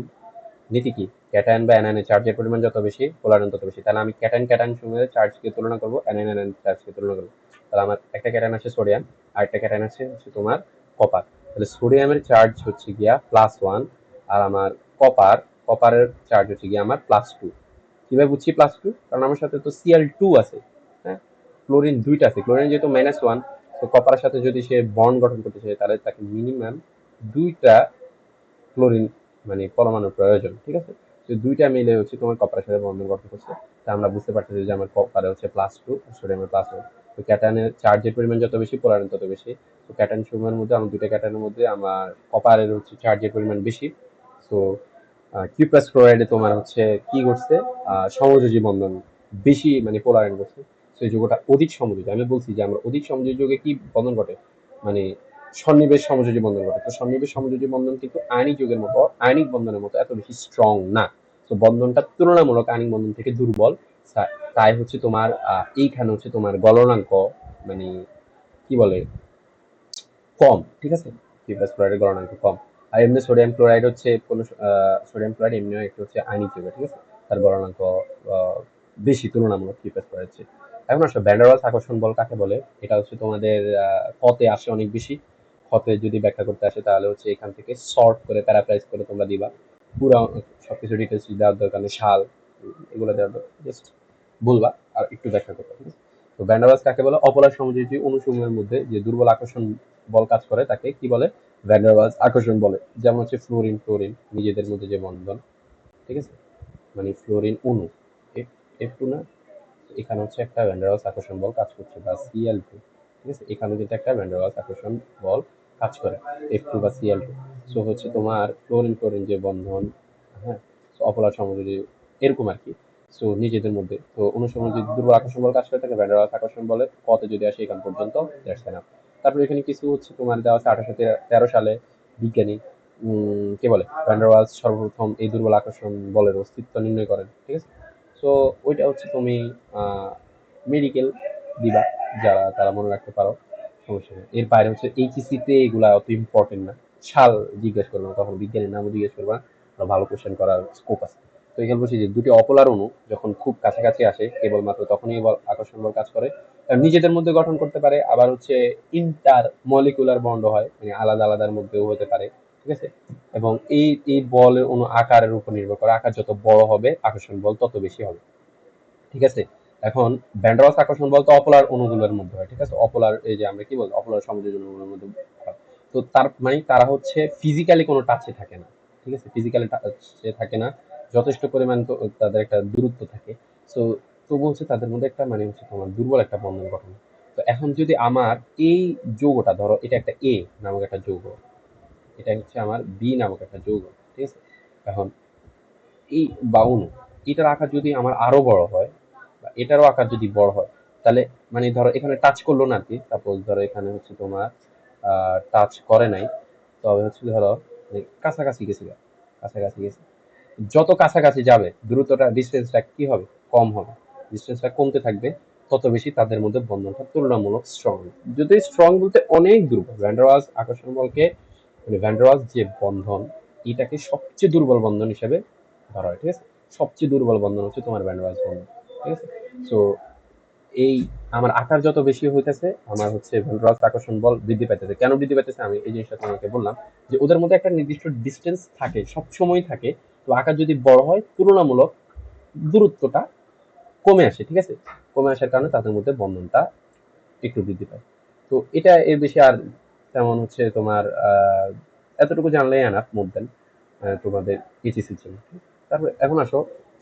নীতি কি, ক্যাটায়ন বা অ্যানায়নের চার্জের পরিমাণ যত বেশি, পোলার আয়ন তত বেশি। তাহলে আমি ক্যাটায়ন ক্যাটায়ন সময়ের চার্জকে তুলনা করবো, অ্যানায়ন অ্যানায়ন চার্জকে তুলনা করবো। তাহলে আমার একটা ক্যাটায়ন আছে সোডিয়াম, আর একটা ক্যাটায়ন আছে হচ্ছে তোমার কপার। তাহলে সোডিয়ামের চার্জ হচ্ছে গিয়া +1, আর আমার কপারের চার্জ হচ্ছে গিয়া আমার +2। কিভাবে বুঝছি +2? কারণ আমার সাথে তো Cl2 আছে, হ্যাঁ, ক্লোরিন দুইটা আছে, ক্লোরিন যেহেতু -1, তো কপারের সাথে যদি সে বন্ড গঠন করতে চায় তাহলে তাকে মিনিমাম 2টা ক্লোরিন মানে পরমাণুর প্রয়োজন, ঠিক আছে? তো 2টা মিলে হচ্ছে তোমার কপারের সাথে বন্ধন গঠন করছে। তা আমরা বুঝতে পারতেছি যে আমার কপারে হচ্ছে +2, সোডিয়ামের +1। তো ক্যাটায়নের চার্জের পরিমাণ যত বেশি, পোলারিন তত বেশি। তো ক্যাটায়ন সমূহের মধ্যে আমার 2টা ক্যাটায়নের মধ্যে আমার কপারের হচ্ছে চার্জের পরিমাণ বেশি। সো কিউপ্রাস ক্লোরাইডে তোমার হচ্ছে কি করছে, সমযোজী বন্ধন বেশি মানে পোলারাইন করছে। তো এই যৌগটা অধিক সমযোজী। আমি বলছি যে আমরা অধিক সমযোজী যৌগে কি বন্ধন ঘটে, মানে সন্নিবেশ সমযোজী বন্ধন ঘটে। তো সন্নিবেশ সমযোজী বন্ধন কিন্তু আয়নিক যৌগের মতো, আয়নিক বন্ধনের মতো এত বেশি স্ট্রং না। তো বন্ধনটা তুলনামূলক আয়নিক বন্ধন থেকে দুর্বল। তাই হচ্ছে তোমার এইখানে হচ্ছে তোমার গলনাঙ্ক মানে কি বলে কম, ঠিক আছে? কিউপ্রাস ক্লোরাইডের গলনাঙ্ক কম। আর এমনি সোডিয়াম ক্লোরাইড হচ্ছে কোনো সোডিয়াম ক্লোরাইড এমনিও একটা হচ্ছে আয়নিক যৌগ, ঠিক আছে? তার গলনাঙ্ক বেশি তুলনামূলক কিউপ্রাস ক্লোরাইড চেয়ে। এখন আসলে ভ্যান ডার ওয়ালস আকর্ষণ বল কাকে বলে? এটা হচ্ছে তোমাদের ক্ষতে আসে অনেক বেশি। ক্ষতে যদি ব্যাখ্যা করতে আসে তাহলে হচ্ছে এখান থেকে শর্ট করে প্যারাফ্রাইজ করে তোমরা দিবা। পুরো সবকিছু ডিটেলস দেওয়ার দরকার নেই, সাল এগুলো দেওয়ার দরকার, জাস্ট বলবা আর একটু ব্যাখ্যা করবা, ঠিক আছে? তো ভ্যান ডার ওয়ালস কাকে বলে? অপোলার সমযোজী অণুসমূহের মধ্যে যে দুর্বল আকর্ষণ বল কাজ করে তাকে কি বলে? ভ্যান ডার ওয়ালস আকর্ষণ বলে। যেমন হচ্ছে ফ্লোরিন ক্লোরিন নিজেদের মধ্যে যে বন্ধন, ঠিক আছে? মানে ফ্লোরিন অণু F2 না, এখানে হচ্ছে একটা ভ্যান ডার ওয়ালস আকর্ষণ বল কাজ করছে, বা Cl2, ঠিক আছে? এখানে কিন্তু একটা ভ্যান ডার ওয়ালস আকর্ষণ বল কাজ করে, F2 বা Cl2। সো হচ্ছে তোমার ক্লোরিন ক্লোরিন যে বন্ধন, হ্যাঁ, অপলার সমযোজী এরকম আর কি। সো নিজেদের মধ্যে তো অনুসরণ যদি দুর্বল আকর্ষণ বল কাজ করে থাকে, ভ্যান ডার ওয়ালস আকর্ষণ বলে কত যদি আসে এখান পর্যন্ত দেখছে না। তারপর এখানে কিছু হচ্ছে তোমার দেওয়া আছে 1813 সালে বিজ্ঞানী কি বলে ভ্যান ডার ওয়ালস সর্বপ্রথম এই দুর্বল আকর্ষণ বলের অস্তিত্ব নির্ণয় করেন, ঠিক আছে? সো ওইটা হচ্ছে তুমি মেডিকেল দিবা, যারা তারা মনে রাখতে পারো, সমস্যা নেই। এর বাইরে হচ্ছে এইচএসসিতে এগুলা অত ইম্পর্টেন্ট না। সাল জিজ্ঞেস করবে না, তখন বিজ্ঞানীর নামও জিজ্ঞেস করবে না, ভালো কোশ্চেন করার স্কোপ আছে। তো এখানে বলছি যে দুটি অপোলার অণু যখন খুব কাছাকাছি আসে কেবলমাত্র তখনই আকর্ষণ বল কাজ করে। নিজেদের মধ্যে গঠন করতে পারে, আবার হচ্ছে ইন্টার মলিকুলার বন্ড হয়, মানে আলাদা আলাদার মধ্যেও হতে পারে, ঠিক আছে? এবং এই বলের অণু আকারের উপর নির্ভর করে, আকার যত বড় হবে আকর্ষণ বল তত বেশি হবে, ঠিক আছে? এখন ভ্যান ডার ওয়ালস আকর্ষণ বল তো অপোলার অণুগুলোর মধ্যে হয়, ঠিক আছে? অপোলার এই যে আমরা কি বলবো অপোলার সমযোজী অণুগুলোর মধ্যে হয়। তো তার মানে তারা হচ্ছে ফিজিক্যালি কোনো টাচে থাকে না, ঠিক আছে? ফিজিক্যালি টাচে থাকে না, যথেষ্ট পরিমাণ তো তাদের একটা দূরত্ব থাকে। সো তবু হচ্ছে তাদের মধ্যে একটা মানে হচ্ছে তোমার দুর্বল একটা বন্ধন গঠন। তো এখন যদি আমার এই যৌগটা ধরো, এটা একটা এ নামক একটা যৌগ, এটা হচ্ছে আমার বি নামক একটা যৌগ, ঠিক আছে? এখন এই বা অণু, এটার আকার যদি আমার আরো বড় হয় বা এটারও আকার যদি বড় হয়, তাহলে মানে ধরো এখানে টাচ করলো না আর কি, সাপোজ ধরো এখানে হচ্ছে তোমার টাচ করে নাই, তবে হচ্ছে ধরো যে কাছাকাছি গেছে, কাছাকাছি গেছে, যত কাছাকাছি যাবে দূরত্বটা ডিস্টেন্সটা কি হবে, কম হবে। ডিস্টেন্সটা কমতে থাকবে, তত বেশি তাদের মধ্যে বন্ধনটা তুলনামূলক স্ট্রং। যদি স্ট্রং বলতে অনেক দুর্বল, ভ্যান ডার ওয়ালস আকর্ষণ বলকে মানে ভ্যান ডার ওয়ালস যে বন্ধন, এটাকে সবচেয়ে দুর্বল বন্ধন হিসেবে ধরা হয়, ঠিক আছে? সবচেয়ে দুর্বল বন্ধন হচ্ছে তোমার ভ্যান ডার ওয়ালস বন্ধন, ঠিক আছে? সো এই আমার আকার যত বেশি হইতেছে আমার হচ্ছে ভ্যান ডার ওয়ালস আকর্ষণ বল বৃদ্ধি পাইতেছে। কেন বৃদ্ধি পাইতেছে আমি এই জিনিসটা তোমাকে বললাম, যে ওদের মধ্যে একটা নির্দিষ্ট ডিস্টেন্স থাকে, সব সময় থাকে। তো আকার যদি বড় হয় তুলনামূলক দূরত্বটা কমে আসে, ঠিক আছে? কমে আসার কারণে তাদের মধ্যে বন্ধনটা একটু বৃদ্ধি পায়। তো এটা এর বেশি আর তেমন হচ্ছে তোমার এতটুকু জানলেই এনাফ মোর দেন তোমাদের এইচএসসির জন্য। তারপরে এখন আসো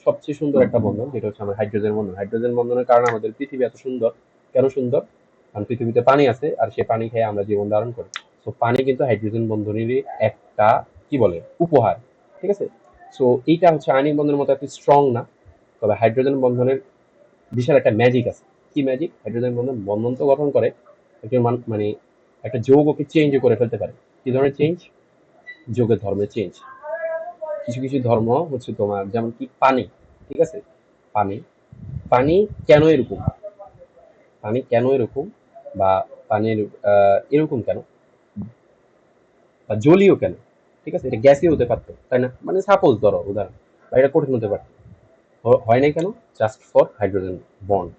সবচেয়ে সুন্দর একটা বন্ধন, যেটা হচ্ছে আমার হাইড্রোজেন বন্ধন। হাইড্রোজেন বন্ধনের কারণে আমাদের পৃথিবী এত সুন্দর। কেন সুন্দর? কারণ পৃথিবীতে পানি আছে আর সে পানি খেয়ে আমরা জীবন ধারণ করি। তো পানি কিন্তু হাইড্রোজেন বন্ধনেরই একটা কি বলে উপহার, ঠিক আছে? সো এইটা হচ্ছে আয়নিক বন্ধনের মতো এত স্ট্রং না, তবে হাইড্রোজেন বন্ধনের বিশাল একটা ম্যাজিক আছে। কি ম্যাজিক? হাইড্রোজেন বন্ধন বন্ধন তো গঠন করে, একটা মানে একটা যৌগকে চেঞ্জ করে ফেলতে পারে। কি ধরনের চেঞ্জ? যৌগের ধর্মের চেঞ্জ। কিছু কিছু ধর্ম হচ্ছে তোমার যেমন কি পানি, ঠিক আছে? পানি পানি কেন এরকম, পানি কেন এরকম, বা পানির এরকম কেন, বা জলীয় কেন, ঠিক আছে? এটা গ্যাসই হতে পারতো, তাই না? মানে সাপোজ ধরো উদাহরণ, বা এটা কঠিন হতে পারতো, হয় নাই কেন? Just for hydrogen bond.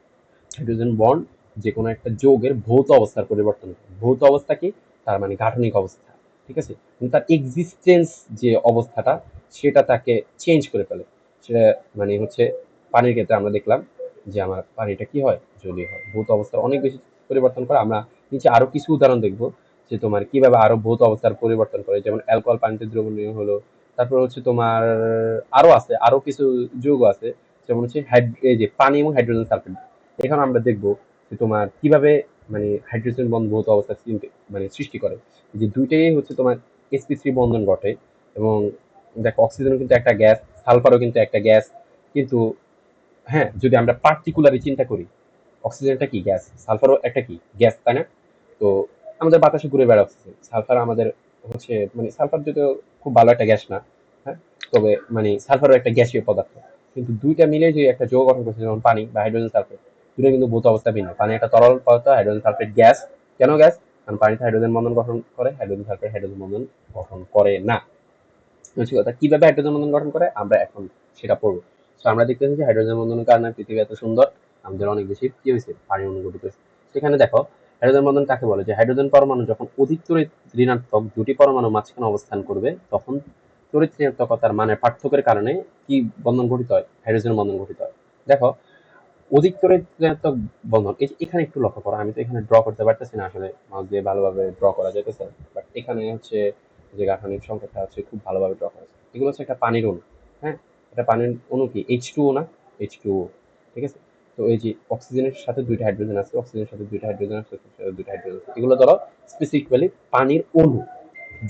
Hydrogen bond যে কোনো একটা যৌগের ভৌত অবস্থার পরিবর্তন করে। ভৌত অবস্থা কি? তার মানে গাঠনিক অবস্থা, ঠিক আছে? কিন্তু তার এক্সিস্টেন্স যে অবস্থাটা সেটা তাকে চেঞ্জ করে ফেলে। সেটা মানে হচ্ছে পানির ক্ষেত্রে আমরা দেখলাম যে আমার পানিটা কি হয়, জলীয় হয়। ভৌত অবস্থার অনেক বেশি পরিবর্তন করে আমরা নিচে আরো কিছু উদাহরণ দেখবো যে তোমার কিভাবে আরো ভৌত অবস্থার পরিবর্তন করে, যেমন অ্যালকোহল পানিতে দ্রবণীয় হলো। তারপর হচ্ছে তোমার আরো আছে, আরো কিছু যৌগ আছে, যেমন হচ্ছে এই যে পানি এবং হাইড্রোজেন সালফেট। এখানে আমরা দেখবো যে তোমার কিভাবে মানে হাইড্রোজেন বন্ধন ভৌত অবস্থা মানে সৃষ্টি করে। যে দুইটাই হচ্ছে তোমার sp3 বন্ধন ঘটে। এবং দেখো অক্সিজেনও কিন্তু একটা গ্যাস, সালফারও কিন্তু একটা গ্যাস। কিন্তু হ্যাঁ, যদি আমরা পার্টিকুলারলি চিন্তা করি, অক্সিজেনটা কি গ্যাস, সালফারও একটা কি গ্যাস, তাই না? তো আমাদের বাতাসে ঘুরে বেড়ায় অক্সিজেন, সালফার আমাদের হচ্ছে মানে সালফার যদিও খুব ভালো একটা গ্যাস না, হ্যাঁ, তবে মানে সালফারও একটা গ্যাসীয় পদার্থ। কিন্তু দুইটা মিলে যে একটা যৌগ গঠন করছে, যেমন পানি বা হাইড্রোজেন সালফেট, দুটো কিন্তু ভৌত অবস্থা ভিন্ন। পানি একটা তরল পদার্থ, হাইড্রোজেন সালফেট গ্যাস। কেন গ্যাস? কারণ পানিতে হাইড্রোজেন বন্ধন গঠন করে, হাইড্রোজেন সালফেট হাইড্রোজেন বন্ধন গঠন করে না। হচ্ছে কথা, কিভাবে হাইড্রোজেন বন্ধন গঠন করে আমরা এখন সেটা পড়বো। তো আমরা দেখতেছি যে হাইড্রোজেন বন্ধনের কারণে পৃথিবী এত সুন্দর, আমাদের অনেক বেশি কি হয়েছে, পানি অনুঘটিত হয়েছে। সেখানে দেখো হাইড্রোজেন বন্ধন কাকে বলে, যে হাইড্রোজেন পরমাণু যখন অধিক তড়িৎ ঋণাত্মক দুটি পরমাণু মাঝখানে অবস্থান করবে, তখন তড়িৎ ঋণাত্মকতার মানে পার্থক্যের কারণে কি বন্ধন গঠিত হয়, হাইড্রোজেন বন্ধন গঠিত হয়। দেখো অধিক তড়িৎ ঋণাত্মক বন্ধন, এখানে একটু লক্ষ্য করো, আমি তো এখানে ড্র করতে পারতেছি না আসলে, মাউস দিয়ে ভালোভাবে ড্র করা যাইতেছে, বাট এখানে হচ্ছে যে গাঠনিক সংকেতটা হচ্ছে খুব ভালোভাবে ড্র করা যায়। এগুলো হচ্ছে একটা পানির অণু। হ্যাঁ, এটা পানির অণু কি H2O না, H2O, ঠিক আছে। তো এই যে অক্সিজেনের সাথে দুইটা হাইড্রোজেন আছে, অক্সিজেনের সাথে দুইটা হাইড্রোজেন আছে, অক্সিজেনের সাথে দুইটা হাইড্রোজেন আছে, এগুলো ধরো স্পেসিফিক্যালি পানির অণু।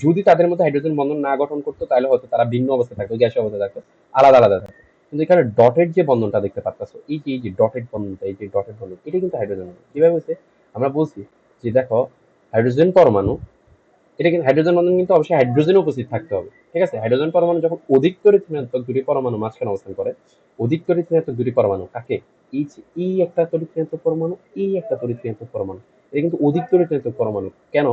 যদি তাদের মধ্যে হাইড্রোজেন বন্ধন না গঠন করতো, তাহলে হয়তো তারা ভিন্ন অবস্থায় থাকতো, গ্যাসীয় অবস্থায় থাকতো, আলাদা আলাদা থাকতো। কিন্তু এখানে ডটেড যে বন্ধনটা দেখতে পাচ্ছ, এই যে ডটেড বন্ধনটা, এই যে ডটেড বন্ধন, এটা কিন্তু হাইড্রোজেন বন্ধন। কিভাবে হচ্ছে আমরা বলছি যে দেখো হাইড্রোজেন পরমাণু, এটা কিন্তু হাইড্রোজেন বন্ধন কিন্তু অবশ্যই হাইড্রোজেন উপস্থিত থাকতে হবে, ঠিক আছে। হাইড্রোজেন পরমাণু যখন অধিক তড়িৎ ঋণাত্মক দুটি পরমাণু মাঝখানে অবস্থান করে, অধিক তড়িৎ ঋণাত্মক দুটি পরমাণু কাকে, এই একটা তড়িৎ ঋণাত্মক পরমাণু, এই একটা তড়িৎ ঋণাত্মক পরমাণু, এটা কিন্তু অধিক তড়িৎ ঋণাত্মক পরমাণু। কেন?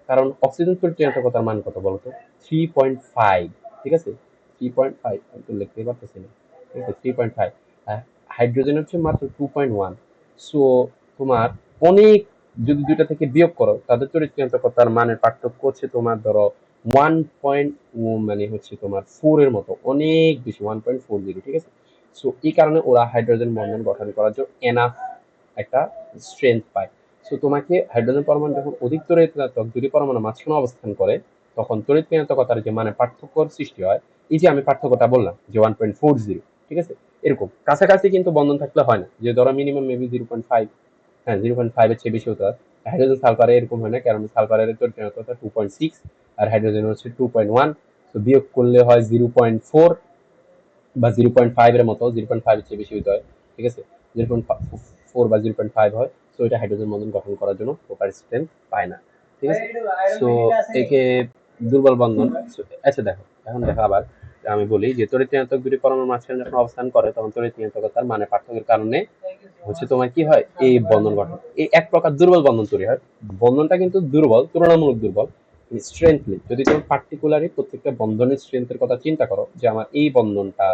কারণ অক্সিজেন তড়িৎ ঋণাত্মকতার মান কত বলতো, 3.5, ঠিক আছে। 3.5 আমি তো লিখতে পারতেছি না, ঠিক আছে, 3.5। হাইড্রোজেন হচ্ছে মাত্র 2.1। সো তোমার অনেক, যদি দুইটা থেকে বিয়োগ করো, তাদের তড়িৎ ঋণাত্মকতার মানের পার্থক্য হচ্ছে তোমার ধরো 1. মানে হচ্ছে তোমার 4 এর মতো, অনেক বেশি, 1.40, ঠিক আছে। সো এই কারণে ওরা হাইড্রোজেন বন্ধন গঠন করার জন্য এনাফ একটা স্ট্রেংথ পায়। সো তোমাকে হাইড্রোজেন পরমাণু যখন অধিক তড়িৎ ঋণাত্মক দুটি পরমাণু মাঝখানে অবস্থান করে, তখন তড়িৎ ঋণাত্মকতার যে মানে পার্থক্যর সৃষ্টি হয়, এই যে আমি পার্থক্যটা বললাম যে 1.40, ঠিক আছে, এরকম কাছাকাছি কিন্তু বন্ধন থাকলে হয় না, যে ধরো মিনিমাম মেবি 0.5, হ্যাঁ 0.5 এর চেয়ে বেশি হতে হয়। হাইড্রোজেন সালফারে এরকম হয় না, কারণ সালফারের তড়িৎ ঋণাত্মকতা 2.6 আর হাইড্রোজেন হচ্ছে 2.1। তো বিয়োগ করলে হয় 0.4 বা 0.5 এর মতো, 0.5 এর চেয়ে বেশি হতে হয়, ঠিক আছে। 0.4 বা 0.5 হয়। সো এটা হাইড্রোজেন বন্ধন গঠন করার জন্য প্রপার স্ট্রেংথ পায় না, ঠিক আছে। সো একে দুর্বল বন্ধন। আচ্ছা দেখো, এখন দেখো আবার আমি বলি যে তড়িৎ ঋণাত্মক দুটি পরমাণুর মাঝখানে যখন অবস্থান করে, তখন তড়িৎ ঋণাত্মকতার মানে পার্থক্যের কারণে হচ্ছে তোমার কি হয়, এই বন্ধন গঠন, এই এক প্রকার দুর্বল বন্ধন তৈরি হয়। বন্ধনটা কিন্তু দুর্বল, তুলনামূলক দুর্বল স্ট্রেংথলি। যদি তুমি পার্টিকুলারলি প্রত্যেকটা বন্ধনের স্ট্রেংথের কথা চিন্তা করো, যে আমার এই বন্ধনটা,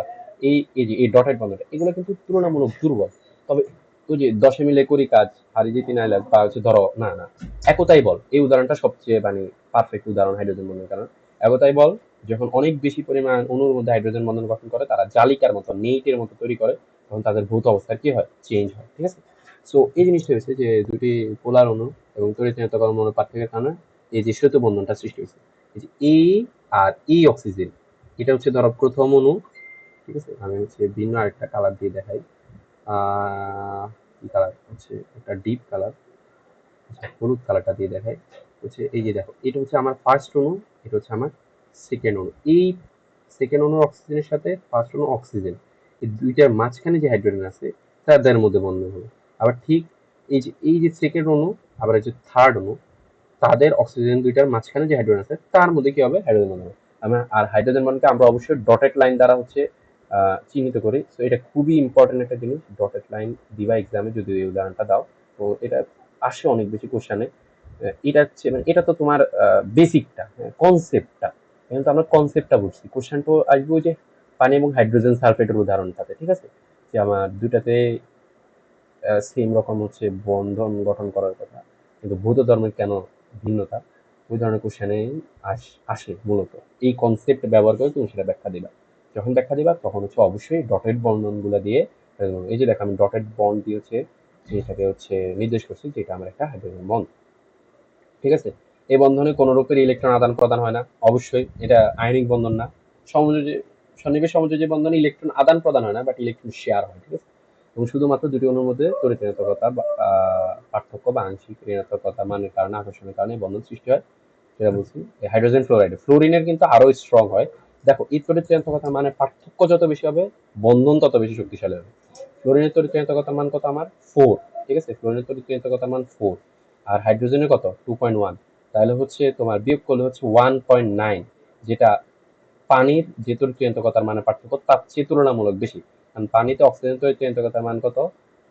এই যে এই ডটেড বন্ধনটা, এগুলো কিন্তু তুলনামূলক দুর্বল। তবে ওই যে 10 মিলে করি কাজ, হারি জিতি না বা হচ্ছে ধরো না না একতাই বল, এই উদাহরণটা সবচেয়ে মানে পারফেক্ট উদাহরণ হাইড্রোজেন বন্ধনের কারণ। একতাই বল যখন অনেক বেশি পরিমাণ অণুর মধ্যে হাইড্রোজেন বন্ধন গঠন করে, তারা জালিকার মতো, নেইটের মতো তৈরি করে, তখন তাদের ভৌত অবস্থার কি হয়, চেঞ্জ হয়, ঠিক আছে। সো এই জিনিসটা হয়েছে যে দুটি পোলার অণু এবং তড়িৎ ঋণাত্মক অণুর পার্থক্যের কারণে এই যে সেতু বন্ধনটা সৃষ্টি হয়েছে। এই যে আর অক্সিজেন, এটা হচ্ছে ধরো প্রথম অণু, ঠিক আছে। আমি হচ্ছে ভিন্ন আরেকটা কালার দিয়ে দেখাই। কি কালার হচ্ছে, একটা ডিপ কালার, হলুদ কালারটা দিয়ে দেখাই। হচ্ছে এই যে দেখো, এটা হচ্ছে আমার ফার্স্ট অণু, এটা হচ্ছে আমার সেকেন্ড অণু। এই সেকেন্ড অণু অক্সিজেনের সাথে ফার্স্ট অণু অক্সিজেন, এই দুইটার মাঝখানে যে হাইড্রোজেন আছে, তাদের মধ্যে বন্ধন হবে। আবার ঠিক এই যে সেকেন্ড অণু, আবার এই যে থার্ড অণু, তাদের অক্সিজেন দুইটার মাঝখানে যে হাইড্রোজেন আছে, তার মধ্যে কি হবে, হাইড্রোজেন বন্ধন হবে। আর হাইড্রোজেন বন্ধনকে আমরা অবশ্যই ডটেড লাইন দ্বারা হচ্ছে চিহ্নিত করি। তো এটা খুবই ইম্পর্টেন্ট একটা জিনিস, ডটেড লাইন দিবা এক্সামে যদি এই উদাহরণটা দাও। তো এটা আসে অনেক বেশি কোশ্চেনে। এটা হচ্ছে মানে এটা তো তোমার বেসিকটা, কনসেপ্টটা, কিন্তু আমরা কনসেপ্টটা বুঝছি, কোশ্চেন তো আসবে ওই যে পানি এবং হাইড্রোজেন সালফেটের উদাহরণটাতে, ঠিক আছে, যে আমার দুটাতে সেম রকম হচ্ছে বন্ধন গঠন করার কথা, কিন্তু ভৌত ধর্মের কেন ভিন্নতা, ওই ধরনের কোশ্চেনে আসে মূলত। এই কনসেপ্ট ব্যবহার করে তুমি সেটা ব্যাখ্যা দিবা। যখন ব্যাখ্যা দিবা তখন হচ্ছে অবশ্যই ডটেড বন্ধনগুলো দিয়ে, এই যে দেখো আমি ডটেড বন্ড দিয়ে হচ্ছে এটাকে হচ্ছে নির্দেশ করছি যে এটা আমার একটা হাইড্রোজেন বন্ড। ঠিক আছে। এই বন্ধনে কোনো রূপের ইলেকট্রন আদান প্রদান হয় না, অবশ্যই এটা আয়নিক বন্ধন না। সমযোজী সন্নিবেশ সমযোজী বন্ধনে ইলেকট্রন আদান প্রদান হয় না, বাট ইলেকট্রন শেয়ার হয়, ঠিক আছে। এবং শুধুমাত্র দুটি অণুর মধ্যে তড়িৎ ঋণাত্মকতা পার্থক্য বা আংশিক ঋণাত্মকতা মানের কারণে, আকর্ষণের কারণে এই বন্ধন সৃষ্টি হয়, সেটা বলছি। হাইড্রোজেন ফ্লোরাইড, ফ্লোরিনের কিন্তু আরো স্ট্রং হয়। দেখো, এই তড়িৎ ঋণাত্মকতার মানের পার্থক্য যত বেশি হবে, বন্ধন তত বেশি শক্তিশালী হবে। ফ্লোরিনের তড়িৎ ঋণাত্মকতার মান কত আমার? 4, ঠিক আছে। ফ্লোরিনের তড়িৎ ঋণাত্মকতার মান 4, আর হাইড্রোজেনের কত? 2.1। তাহলে হচ্ছে তোমার বিয়োগ করলে হচ্ছে 1.9, যেটা পানির যে তড়িৎ ঋণাত্মকতার মানের পার্থক্য তার চেয়ে তুলনামূলক বেশি। কারণ পানিতে অক্সিজেন তড়িৎ ঋণাত্মকতার মান কত?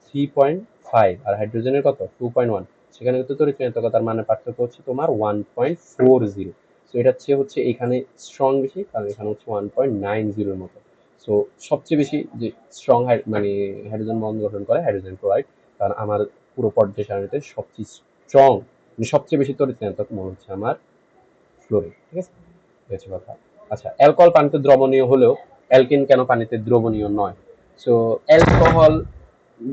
3.5, আর হাইড্রোজেনের কত? 2.1। সেখানে কিন্তু তড়িৎ ঋণাত্মকতার মানের পার্থক্য হচ্ছে তোমার 1.40। সো এটা হচ্ছে এখানে স্ট্রং বেশি, কারণ এখানে হচ্ছে 1.90 মতো। সো সবচেয়ে বেশি যে স্ট্রং মানে হাইড্রোজেন বন্ধন গঠন করে হাইড্রোজেন ক্লোরাইড, কারণ আমার পুরো পর্যায় সারণীতে সবচেয়ে স্ট্রং, সবচেয়ে বেশি তড়িৎ ঋণাত্মক মনে হচ্ছে আমার ফ্লোরিন, ঠিক আছে। এই হচ্ছে কথা। আচ্ছা, অ্যালকোহল পানিতে দ্রবণীয় হলেও অ্যালকিন কেন পানিতে দ্রবণীয় নয়? সো অ্যালকোহল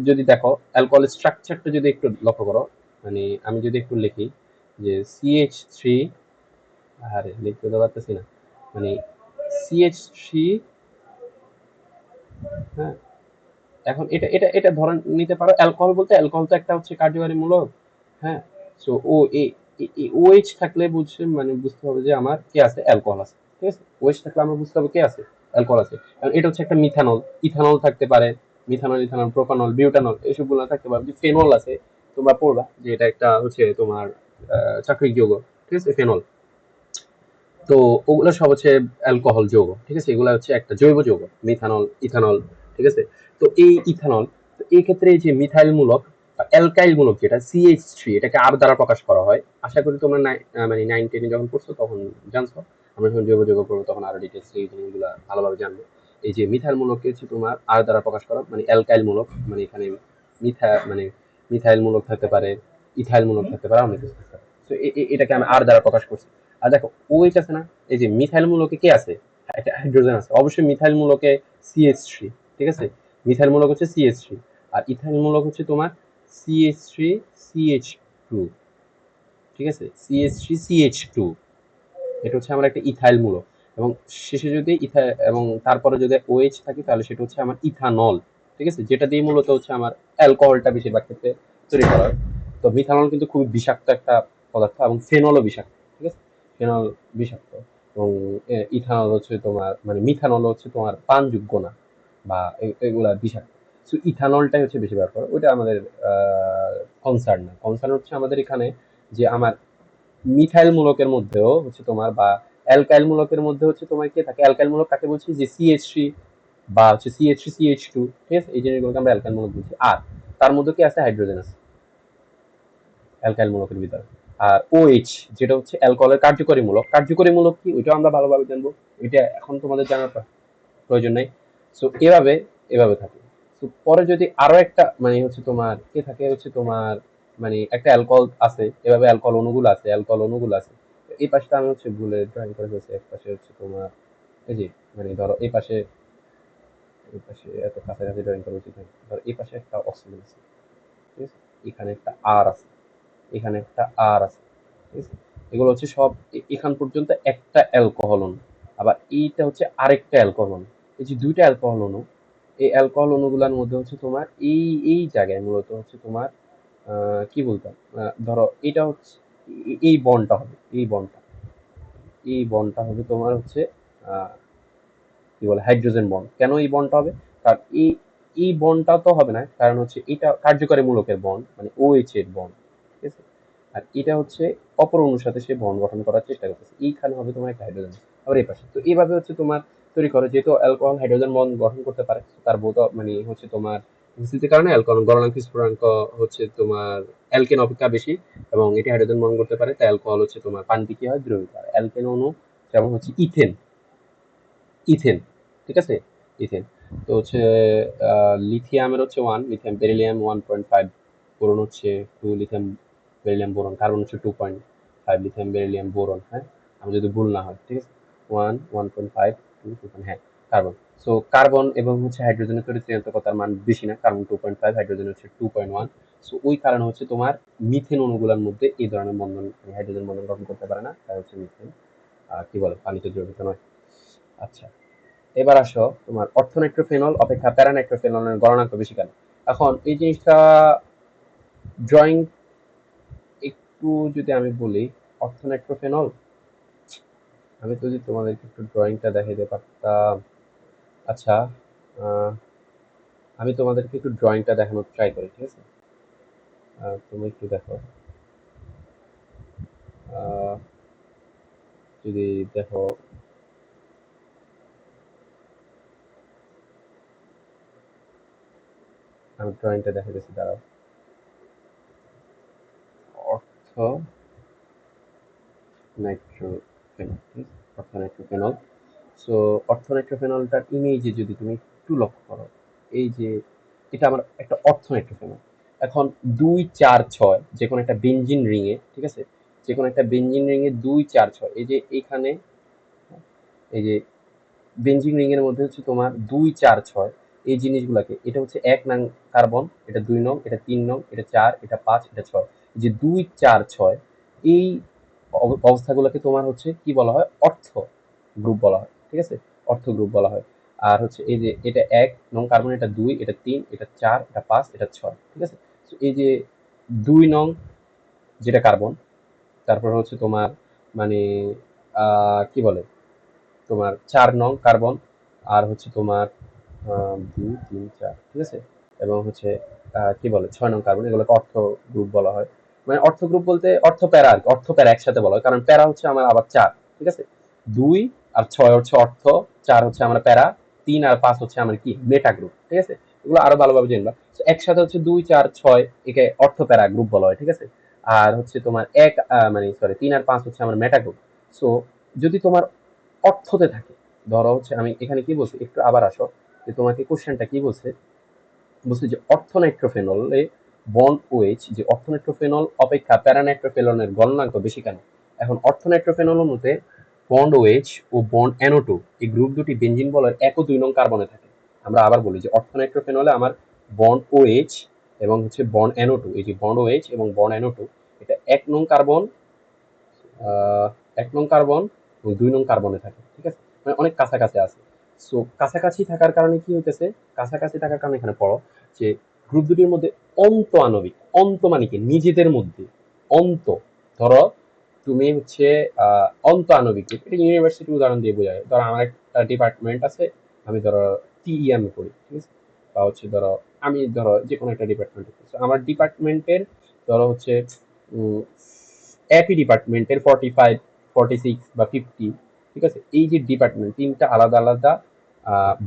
যদি দেখো, অ্যালকোহলের স্ট্রাকচারটা যদি একটু লক্ষ্য করো, মানে আমি যদি একটু লিখি যে CH3, আরে লিখতে তো পারতেছি না, মানে CH3, হ্যাঁ। এখন এটা এটা এটা ধরে নিতে পারো অ্যালকোহল বলতে, অ্যালকোহল তো একটা হচ্ছে কার্যকারী মূলক, হ্যাঁ। সো ও OH থাকলে মানে বুঝতে হবে যে আমার কে আছে? অ্যালকোহল আছে, ঠিক আছে। OH থাকলে আমরা বুঝতে হবে কে আছে? অ্যালকোহল আছে। কারণ এটা হচ্ছে একটা মিথানল, ইথানল থাকতে পারে, মিথানল, ইথানল, প্রোপানল, বিউটানল, এসবগুলো থাকতে পারে। ফেনল আছে, তোমরা পড়বা যে এটা একটা হচ্ছে তোমার চাকরিক যৌগ, ঠিক আছে, ফেনল। তো ওগুলো সব হচ্ছে অ্যালকোহল যৌগ, ঠিক আছে। এগুলো হচ্ছে একটা জৈব যৌগ, মিথানল, ইথানল, ঠিক আছে। তো এই ইথানল, এই ক্ষেত্রে এই যে মিথাইল মূলক বা অ্যালকাইল মূলক যেটা CH3, এটাকে আর দ্বারা প্রকাশ করা হয়। আশা করি তোমরা মানে 9-10 যখন পড়ছো তখন জানছো। আমরা যখন জৈব যৌগ পড়বো তখন আরো ডিটেলস এই জিনিসগুলো ভালোভাবে জানবো। এই যে মিথাইল মূলককে হচ্ছে তোমার আর দ্বারা প্রকাশ করা, মানে অ্যালকাইল মূলক, মানে এখানে মানে মিথাইল মূলক থাকতে পারে, ইথাইল মূলক থাকতে পারে, অনেক কিছু থাকতে পারে। তো এটাকে আমি আর দ্বারা প্রকাশ করছি। আর দেখো OH আছে না, এই যে মিথাইল মূলকে কে আছে? একটা হাইড্রোজেন আছে, অবশ্যই মিথাইল মূলকে CH3, ঠিক আছে। মিথাইল মূলক হচ্ছে CH3, আর ইথাইল মূলক হচ্ছে তোমার CH3CH2, ঠিক আছে। CH3CH2, এটা হচ্ছে আমার একটা ইথাইল মূলক। এবং শেষে যদি এবং তারপরে যদি OH থাকে তাহলে সেটা হচ্ছে আমার ইথানল, ঠিক আছে, যেটা দিয়ে মূলত হচ্ছে আমার অ্যালকোহলটা বেশিরভাগ ক্ষেত্রে তৈরি করা হয়। তো মিথানল কিন্তু খুবই বিষাক্ত একটা পদার্থ, এবং ফেনলও বিষাক্ত, ঠিক আছে। ফেনল বিষাক্ত, এবং ইথানল হচ্ছে তোমার, মানে মিথানল হচ্ছে তোমার পানযোগ্য না, বা এগুলা বিষাক্ত। সো ইথানলটাই হচ্ছে বেশি ব্যবহার করে, ওইটা আমাদের কনসার্ন না। কনসার্ন হচ্ছে আমাদের এখানে যে আমার মিথাইল মূলকের মধ্যেও হচ্ছে তোমার, বা অ্যালকাইল মূলকের মধ্যে হচ্ছে তোমার কে থাকে? অ্যালকাইল মূলক কাকে বলছি? যে CH3 বা হচ্ছে CH3CH2, ঠিক আছে। এই জিনিসগুলোকে আমরা অ্যালকাইল মূলক বলছি। আর তার মধ্যে কি আছে? হাইড্রোজেন আছে অ্যালকাইল মূলকের ভিতরে। আর OH, যেটা হচ্ছে অ্যালকোহলের কার্যকরী মূলক। কার্যকরী মূলক কি, ওইটাও আমরা ভালোভাবে জানবো, এটা এখন তোমাদের জানার প্রয়োজন নাই। সো এভাবে এভাবে থাকে। তো পরে যদি আরো একটা মানে হচ্ছে তোমার কে থাকে, হচ্ছে তোমার মানে একটা অ্যালকোহল আছে, এভাবে অ্যালকোহল অণুগুলো আছে, অ্যালকোহল অণুগুলো আছে। এই পাশটা আমি হচ্ছে ভুলে ড্রয়িং করে ফেলছি, এক পাশে হচ্ছে তোমার এই যে, মানে ধরো এই পাশে এত কাছাকাছি ড্রয়িং করা উচিত নয়। ধরো এই পাশে একটা অক্সিজেন আছে, ঠিক আছে। এখানে একটা আর আছে, এখানে একটা আর আছে, ঠিক আছে। এগুলো হচ্ছে সব এখান পর্যন্ত একটা অ্যালকোহল অণু। আবার এইটা হচ্ছে আরেকটা অ্যালকোহল অণু। এই যে দুইটা অ্যালকোহল অণু, এই অ্যালকোহল অণুগুলোর মধ্যে হচ্ছে তোমার এই এই জায়গায় মূলত হচ্ছে তোমার কি বলতাম, ধরো এটা হচ্ছে এই বন্ডটা হবে, এই বন্ডটা হবে তোমার হচ্ছে আহ, কি বলে হাইড্রোজেন বন্ড। কেন এই বন্ডটা হবে? কারণ এই বন্ডটা তো হবে না, কারণ হচ্ছে এটা কার্যকরী মূলকের বন্ড, মানে OH এর বন্ড, ঠিক আছে। আর এটা হচ্ছে অপর অণুর সাথে সে বন্ড গঠন করার চেষ্টা করতেছে, এইখানে হবে তোমার একটা হাইড্রোজেন। আবার এই পাশে তো এইভাবে হচ্ছে তোমার তৈরি করে, যেহেতু অ্যালকোহল হাইড্রোজেন বন্ড গঠন করতে পারে, তার বোধ মানে হচ্ছে তোমার উপস্থিতির কারণে অ্যালকোহল গলনাঙ্ক স্ফুটনাঙ্ক হচ্ছে তোমার অ্যালকেন অপেক্ষা বেশি, এবং এটি হাইড্রোজেন বন্ড করতে পারে, তাই অ্যালকোহল হচ্ছে তোমার পানিতে কি হয়? দ্রবীভূত হয়। অ্যালকেন অণু যেমন হচ্ছে ইথেন, ইথেন, ঠিক আছে, ইথেন। তো হচ্ছে লিথিয়ামের হচ্ছে 1, লিথিয়াম বেরিলিয়াম 1.5, বোরন হচ্ছে 2, লিথিয়াম বেরিলিয়াম বোরন, কার্বন হচ্ছে 2.5, লিথিয়াম বেরিলিয়াম বোরন, হ্যাঁ, আমি যদি ভুল না হয়, ঠিক আছে। 1.5, 2, হ্যাঁ, কার্বন। সো কার্বন এবং হচ্ছে হাইড্রোজেনের তড়িৎ ঋণাত্মকতার মান বেশি না, কার্বন 2.5, হাইড্রোজেন হচ্ছে 2.1। সো ওই কারণে হচ্ছে তোমার মিথেন অণুগুলোর মধ্যে এই ধরনের বন্ধন হাইড্রোজেন বন্ধন গঠন করতে পারে না, তাই হচ্ছে মিথেন কি বলে পানিতে দ্রবীভূত নয়। আচ্ছা, এবার আসো তোমার অর্থনাইট্রোফেনল অপেক্ষা প্যারানাইট্রোফেনলের গলনাঙ্ক বেশি কেন। এখন এই জিনিসটা ড্রয়িং একটু যদি আমি বলি, অর্থনাইট্রোফেনল, আমি তো যদি তোমাদেরকে একটু ড্রয়িংটা দেখাইতে পারতাম। আচ্ছা, আমি তোমাদেরকে একটু ড্রয়িংটা দেখানোর ট্রাই করি, ঠিক আছে? তুমি একটু দেখো, যদি দেখো, আমি ড্রয়িংটা দেখাইতেছি, দাঁড়াও। অর্থ নাইট্রোফেনল, অর্থ নাইট্রোফেনল। সো অর্থ নাইট্রোফেনলটার ইমেজে যদি তুমি একটু লক্ষ্য করো, এই যে এটা আমার একটা অর্থ নাইট্রোফেনল। এখন 2, 4, 6 যে কোনো একটা বেনজিন রিংয়ে, ঠিক আছে, যে কোনো একটা বেনজিন রিংয়ে 2, 4, 6, এই যে এখানে, এই যে বেনজিন রিং এর মধ্যে হচ্ছে তোমার 2, 4, 6 এই জিনিসগুলাকে, এটা হচ্ছে 1 নং কার্বন, এটা 2 নং, এটা 3 নং, এটা 4, এটা 5, এটা 6, যে 2, 4, 6 এই অবস্থাগুলোকে তোমার হচ্ছে কি বলা হয়, অর্থ গ্রুপ বলা হয়, ঠিক আছে, অর্থ গ্রুপ বলা হয়। আর হচ্ছে এই যে এটা 1 নং কার্বন, এটা 2, এটা 3, এটা 4, এটা 5, এটা 6, ঠিক আছে। এই যে 2 নং যেটা কার্বন, তারপর হচ্ছে তোমার মানে কি বলে তোমার 4 নং কার্বন, আর হচ্ছে তোমার 2, 3, 4, ঠিক আছে, এবং হচ্ছে কি বলে 6 নং কার্বন, এগুলোকে অর্থ গ্রুপ বলা হয়। মানে অর্থ গ্রুপ বলতে অর্থ প্যারা আর কি, অর্থ প্যারা একসাথে বলা হয়, কারণ প্যারা হচ্ছে আমার আবার 4, ঠিক আছে, 2 আর 6 হচ্ছে অর্থ, 4 হচ্ছে আমরা প্যারা, 3 আর 5 হচ্ছে আমার কি মেটা গ্রুপ, ঠিক আছে। এগুলো আরো ভালোভাবে জানবা। একসাথে হচ্ছে 2, 4, 6 একে অর্থ প্যারা গ্রুপ বলা হয়, ঠিক আছে। আর হচ্ছে তোমার মানে সরি 3 আর 5 হচ্ছে আমার মেটা গ্রুপ। সো যদি তোমার অর্থতে থাকে, ধরো হচ্ছে আমি এখানে কি বলছি, একটু আবার আসো, যে তোমাকে কোশ্চেনটা কি বলছে, বলছে যে অর্থনাইট্রোফেনলে বন্ড ওএইচ, যে অর্থনাইট্রোফেনল অপেক্ষা প্যারানাইট্রোফেনলের গলনাঙ্ক বেশি কেন। এখন অর্থনাইট্রোফেনল মধ্যে বন্ড ওএইচ ও বন্ড NO2 এই গ্রুপ দুটি বেনজিন বলের 1 ও 2 নং কার্বনে থাকে। আমরা আবার বলি যে অর্থনাইট্রোফেনলে আমার বন্ড OH এবং হচ্ছে বন্ড NO2, এই যে বন্ড OH এবং বন্ড NO2, এটা 1 নং কার্বন, 1 নং কার্বন এবং 2 নং কার্বনে থাকে, ঠিক আছে, মানে অনেক কাছাকাছি আছে। সো কাছাকাছি থাকার কারণে কি হইতেছে, কাছাকাছি থাকার কারণে এখানে পড়ো যে গ্রুপ দুটির মধ্যে অন্ত আণবিক, অন্ত মানে কি নিজেদের মধ্যে অন্ত, ধরো তুমি হচ্ছে অন্ত আণবিক, এটা ইউনিভার্সিটি উদাহরণ দিয়ে বোঝায়। ধরো আমার একটা ডিপার্টমেন্ট আছে, আমি ধরো TEM করি, ঠিক আছে, বা হচ্ছে ধরো আমি ধরো যে কোনো একটা ডিপার্টমেন্ট, আমার ডিপার্টমেন্টের ধরো হচ্ছে একই ডিপার্টমেন্টের 45, 46 বা 50, ঠিক আছে, এই যে ডিপার্টমেন্ট 3টা আলাদা আলাদা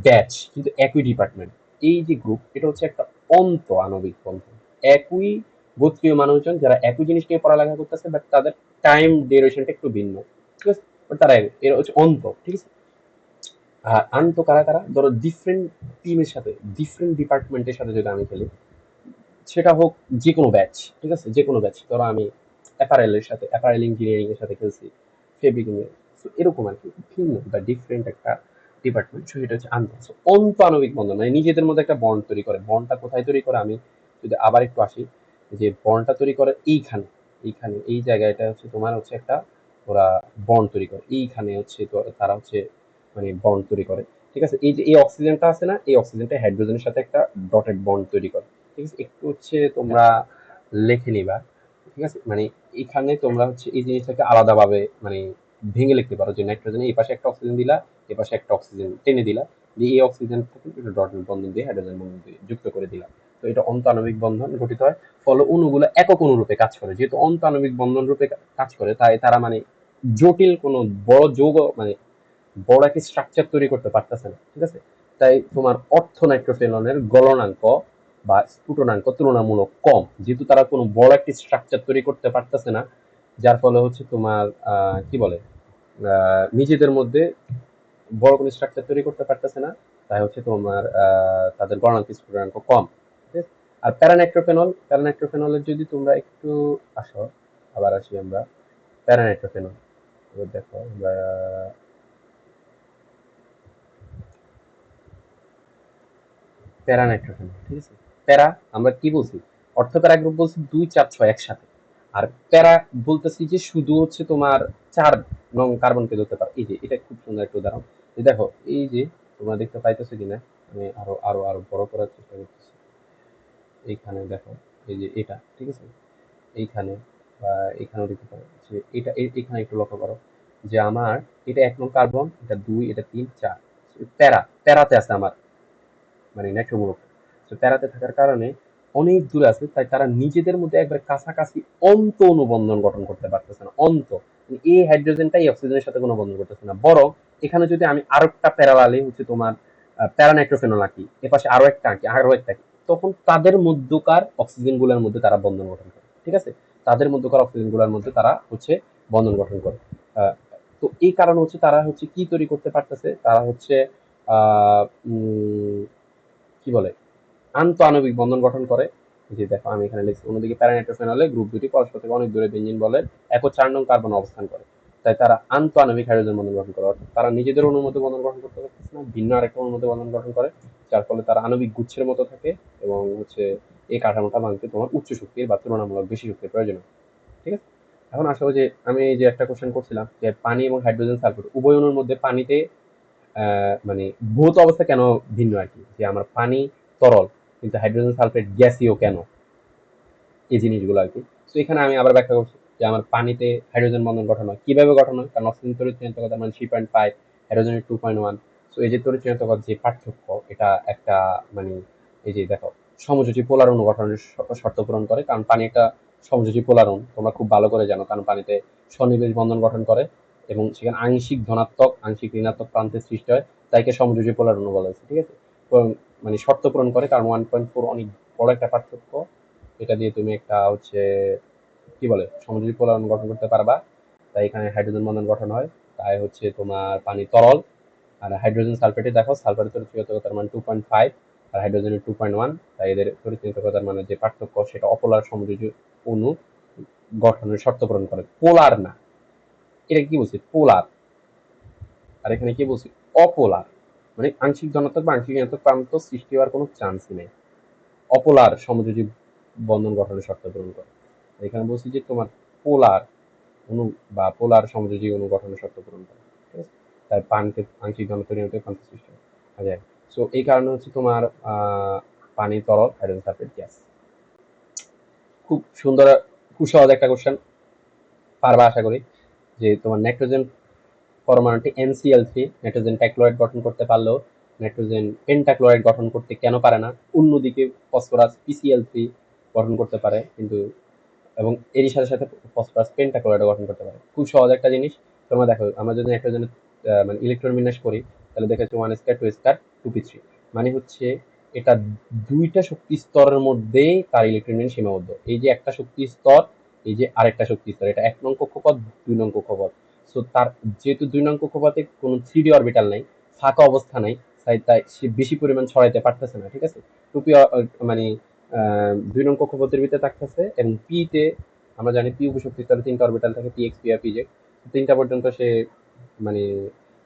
ব্যাচ কিন্তু একই ডিপার্টমেন্ট, এই যে গ্রুপ, এটা হচ্ছে একটা অন্ত আণবিক বন্ধন। একই গোত্রীয় মানুষজন যারা একই জিনিস নিয়ে পড়ালেখা করতেছে, বাট তাদের টাইম ডিউরেশনটা একটু ভিন্ন, ঠিক আছে, but তারা এরা হচ্ছে অন্ত, ঠিক আছে। আর আন্ত কারা কারা, ধরো ডিফারেন্ট টিমের সাথে, ডিফারেন্ট ডিপার্টমেন্টের সাথে যদি আমি খেলি, সেটা হোক যে কোনো ব্যাচ, ঠিক আছে, যে কোনো ব্যাচ, ধরো আমি অ্যাপারেলের সাথে, অ্যাপারেল ইঞ্জিনিয়ারিং এর সাথে খেলছি, ফেব্রিকিং এর, সো এরকম আর কি, ভিন্ন বা ডিফারেন্ট একটা ডিপার্টমেন্ট, সো এটা হচ্ছে আন্ত। সো অন্ত আণবিক বন্ধন মানে নিজেদের মধ্যে একটা বন্ড তৈরি করে। বন্ডটা কোথায় তৈরি করে, আমি যদি আবার একটু আসি, যে বন্ডটা তৈরি করে এইখানে, এইখানে এই জায়গায়, এটা হচ্ছে তোমার হচ্ছে একটা, ওরা বন্ড তৈরি করে এইখানে হচ্ছে, তো তারা হচ্ছে মানে বন্ড তৈরি করে, ঠিক আছে। এই যে এই অক্সিজেনটা আছে না, এই অক্সিজেনটা হাইড্রোজেনের সাথে একটা ডটেড বন্ড তৈরি করে, ঠিক আছে। একটু হচ্ছে তোমরা লিখে নিবা, ঠিক আছে, মানে এখানে তোমরা হচ্ছে এই জিনিসটাকে আলাদাভাবে মানে ভেঙে লিখতে পারো, যে নাইট্রোজেন এই পাশে একটা অক্সিজেন দিলা, এই পাশে একটা অক্সিজেন টেনে দিলা, দিয়ে এই অক্সিজেনটাকে একটু ডটেড বন্ধন দিয়ে হাইড্রোজেন বন্ধন দিয়ে যুক্ত করে দিলা। তো এটা অন্তঃআণবিক বন্ধন গঠিত হয়, ফলে অণুগুলো একক অণু রূপে কাজ করে। যেহেতু অন্তঃআণবিক বন্ধন রূপে কাজ করে, তাই তারা মানে জটিল কোনো বড় যৌগ মানে বড় একটা স্ট্রাকচার তৈরি করতে পারতেছে না, ঠিক আছে। তাই তোমার অর্থ নাইট্রোফেনলের গলনাঙ্ক বা স্ফুটনাঙ্ক তুলনামূলক কম, যেহেতু তারা কোনো বড় একটি স্ট্রাকচার তৈরি করতে পারতেছে না, যার ফলে হচ্ছে তোমার কি বলে নিজেদের মধ্যে বড় কোনো স্ট্রাকচার তৈরি করতে পারতেছে না, তাই হচ্ছে তোমার তাদের গলনাঙ্ক স্ফুটনাঙ্ক কম, ঠিক আছে। আর প্যারানাইট্রোফেনল, প্যারানাইট্রোফেনলের যদি তোমরা একটু আসো, আবার আসি আমরা প্যারানাইট্রোফেনল, দেখো আমরা প্যারানাইট্রোফেনল, ঠিক আছে। প্যারা আমরা কি বলছি, অর্থপ্যারা গ্রুপ বলছি 2 4 6 একসাথে। আর প্যারা বলতেছি যে শুধু হচ্ছে তোমার 4 নং কার্বনকে ধরতে পারে। এই যে এটা খুব সুন্দর একটা উদাহরণ। এই দেখো, এই যে তোমরা দেখতে পাইতেছো কিনা, আমি আরো আরো আরো বড় করার চেষ্টা করতেছি। এইখানে দেখো, এই যে এটা ঠিক আছে, এইখানে বা এখানেও দেখতে পারো যে এটা এখানে একটু লক্ষ্য করো যে আমার এটা 1 নং কার্বন, এটা 2, এটা 3 4 প্যারাতে আছে আমার, মানে নাইট্রোমূলক। তো প্যারাতে থাকার কারণে অনেক দূরে আছে, তাই তারা নিজেদের মধ্যে একবার কাছাকাছি অন্ত অনুবন্ধন গঠন করতে পারতেছে না। অন্ত এই হাইড্রোজেনটা এই অক্সিজেনের সাথে কোনো বন্ধন করতেছে না, বরং এখানে যদি আমি আরো একটা প্যারালালে হচ্ছে তোমার প্যারানাইট্রোফেনল আঁকি, এপাশে আরো একটা আঁকি, আরো একটা আঁকি, তখন তাদের মধ্যকার অক্সিজেন গুলোর মধ্যে তারা বন্ধন গঠন করে। ঠিক আছে, তাদের মধ্যকার অক্সিজেন গুলোর মধ্যে তারা হচ্ছে বন্ধন গঠন করে। আহ, তো এই কারণ হচ্ছে তারা হচ্ছে কি তৈরি করতে পারতেছে, তারা হচ্ছে আহ কি বলে আন্ত আণবিক বন্ধন গঠন করে। যে দেখো আমি এখানে লিখছি, অন্যদিকে প্যারানাইট্রোফেনলে গ্রুপ দুটি পরস্পর থেকে অনেক দূরে বেঞ্জিন বলের 1 ও 4 নং কার্বন অবস্থান করে। তাই তারা আন্ত আণবিক হাইড্রোজেন বন্ধন গঠন করে, অর্থাৎ তারা নিজেদের অণুর মধ্যে বন্ধন গঠন করতে পারতেছে না, ভিন্ন আরেকটা অণুর মধ্যে বন্ধন গঠন করে, যার ফলে তারা আণবিক গুচ্ছের মতো থাকে। এবং হচ্ছে এই কাঠামোটা ভাঙতে তোমার উচ্চ শক্তির বা তুলনামূলক বেশি শক্তির প্রয়োজন হয়। ঠিক আছে, এখন আসো যে আমি এই যে একটা কোশ্চেন করছিলাম যে পানি এবং হাইড্রোজেন সালফার উভয় অণুর মধ্যে পানিতে মানে ভৌত অবস্থা কেন ভিন্ন আর কি, যে আমার পানি তরল কিন্তু হাইড্রোজেন সালফেট গ্যাসীয় কেন, এই জিনিসগুলো আর কি। তো এখানে আমি আবার ব্যাখ্যা করছি যে আমার পানিতে হাইড্রোজেন বন্ধন গঠন হয় কিভাবে গঠন হয়, কারণ অক্সিজেন তড়িৎ ঋণাত্মকতা মানে 3.5, হাইড্রোজেনের 2.1। তো এই যে তড়িৎ ঋণাত্মকতার যে পার্থক্য, এটা একটা মানে এই যে দেখো সমযোজী পোলার অণু গঠনের শর্ত পূরণ করে, কারণ পানি একটা সমযোজী পোলার অণু, তোমরা খুব ভালো করে জানো, কারণ পানিতে সন্নিবেশ বন্ধন গঠন করে এবং সেখানে আংশিক ধনাত্মক আংশিক ঋণাত্মক প্রান্তের সৃষ্টি হয়, তাইকে সমযোজী পোলার অণু বলা হয়েছে। ঠিক আছে, মানে শর্ত পূরণ করে, কারণ 1.4 অনেক বড় একটা পার্থক্য। এটা দিয়ে তুমি একটা হচ্ছে কি বলে সমযোজী পোলার গঠন করতে পারবা। তাই এখানে হাইড্রোজেন বন্ধন গঠন হয়, তাই হচ্ছে তোমার পানি তরল। আর হাইড্রোজেন সালফেটে দেখো, সালফারের তড়িৎ মান 2.5 আর হাইড্রোজেনের 2.1, তাই এদের তড়িৎ মানে যে পার্থক্য সেটা অপোলার সমযোজী অণু গঠনের শর্ত পূরণ করে, পোলার না। এটা কি বলছি, পোলার। আর এখানে কি বলছি, অপোলার, মানে আংশিক ধনাত্মক বা আংশিক ঋণাত্মক প্রান্ত সৃষ্টি হওয়ার কোনো চান্সই নেই। অপোলার সমযোজী বন্ধন গঠনের শর্ত পূরণ করে। এখানে বলছি যে তোমার পোলার অণু বা পোলার সমযোজী অণু গঠনের শর্ত পূরণ করে। ঠিক আছে, তাই পানিতে আংশিক ঘনত্ব নিয়ন্ত্রণে পানির সৃষ্টি হয়। আচ্ছা, সো এই কারণে হচ্ছে তোমার পানি তরল, হাইড্রোজেন সালফেট গ্যাস। খুব সুন্দর, খুব সহজ একটা কোশ্চেন, পারবা আশা করি। যে তোমার নাইট্রোজেন পরমাণুটি NCl3 নাইট্রোজেন টাইক্লোরাইড গঠন করতে পারলেও নাইট্রোজেন পেন্টাক্লোরাইড গঠন করতে কেন পারে না। অন্যদিকে ফসফরাস PCl3 গঠন করতে পারে, কিন্তু এবং এরই সাথে সাথে ফসফরাস পেন্টাক্লোরাইড গঠন করতে পারে। খুব সহজ একটা জিনিস। তোমরা দেখো, আমরা যদি নাইট্রোজেনের মানে ইলেকট্রন বিন্যাস করি, তাহলে দেখেছো 1s2 2s2 2p3, মানে হচ্ছে এটা দুইটা শক্তি স্তরের মধ্যে তার ইলেকট্রন বিন্যাস সীমাবদ্ধ। এই যে একটা শক্তি স্তর, এই যে আরেকটা শক্তি স্তর, এটা 1 নং কক্ষপথ, 2 নং কক্ষপথ। সো তার যেহেতু 2 নং কক্ষপথে কোনো 3D অরবিটাল নাই, ফাঁকা অবস্থা নাই, তাই সে বেশি পরিমাণ ছড়াইতে পারতেছে না। ঠিক আছে, টুপি মানে 2 নং কক্ষপথের ভিতরে থাকতেছে, এবং পি তে আমরা জানি পি উপশক্তি স্তরে 3টা অরবিটাল থাকে, PX P আর PZ। 3টা পর্যন্ত সে মানে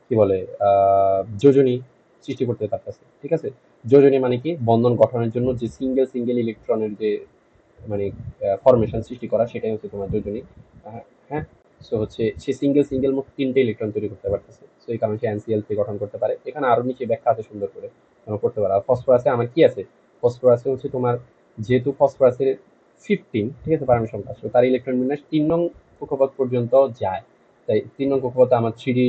কি বলে যোজনী সৃষ্টি করতে পারতেছে। ঠিক আছে, যোজনী মানে কি, বন্ধন গঠনের জন্য যে সিঙ্গেল সিঙ্গেল ইলেকট্রনের যে মানে ফরমেশন সৃষ্টি করা, সেটাই হচ্ছে তোমার যোজনী। হ্যাঁ, সো হচ্ছে সে সিঙ্গেল সিঙ্গেল মোট 3টে ইলেকট্রন তৈরি করতে পারতেছে। সো এই কারণে সে NCl3 গঠন করতে পারে। এখানে আরো নিচে ব্যাখ্যা আছে সুন্দর করে, তোমরা করতে পারো। আর ফসফরাসে আমার কি আছে, ফসফরাসে হচ্ছে তোমার যেহেতু ফসফরাসের 15, ঠিক আছে, পারমাণবিক সংখ্যা, so তার ইলেকট্রন বিন্যাস 3 নং কক্ষপথ পর্যন্ত যায়। তাই 3 নং কক্ষপথে আমার 3D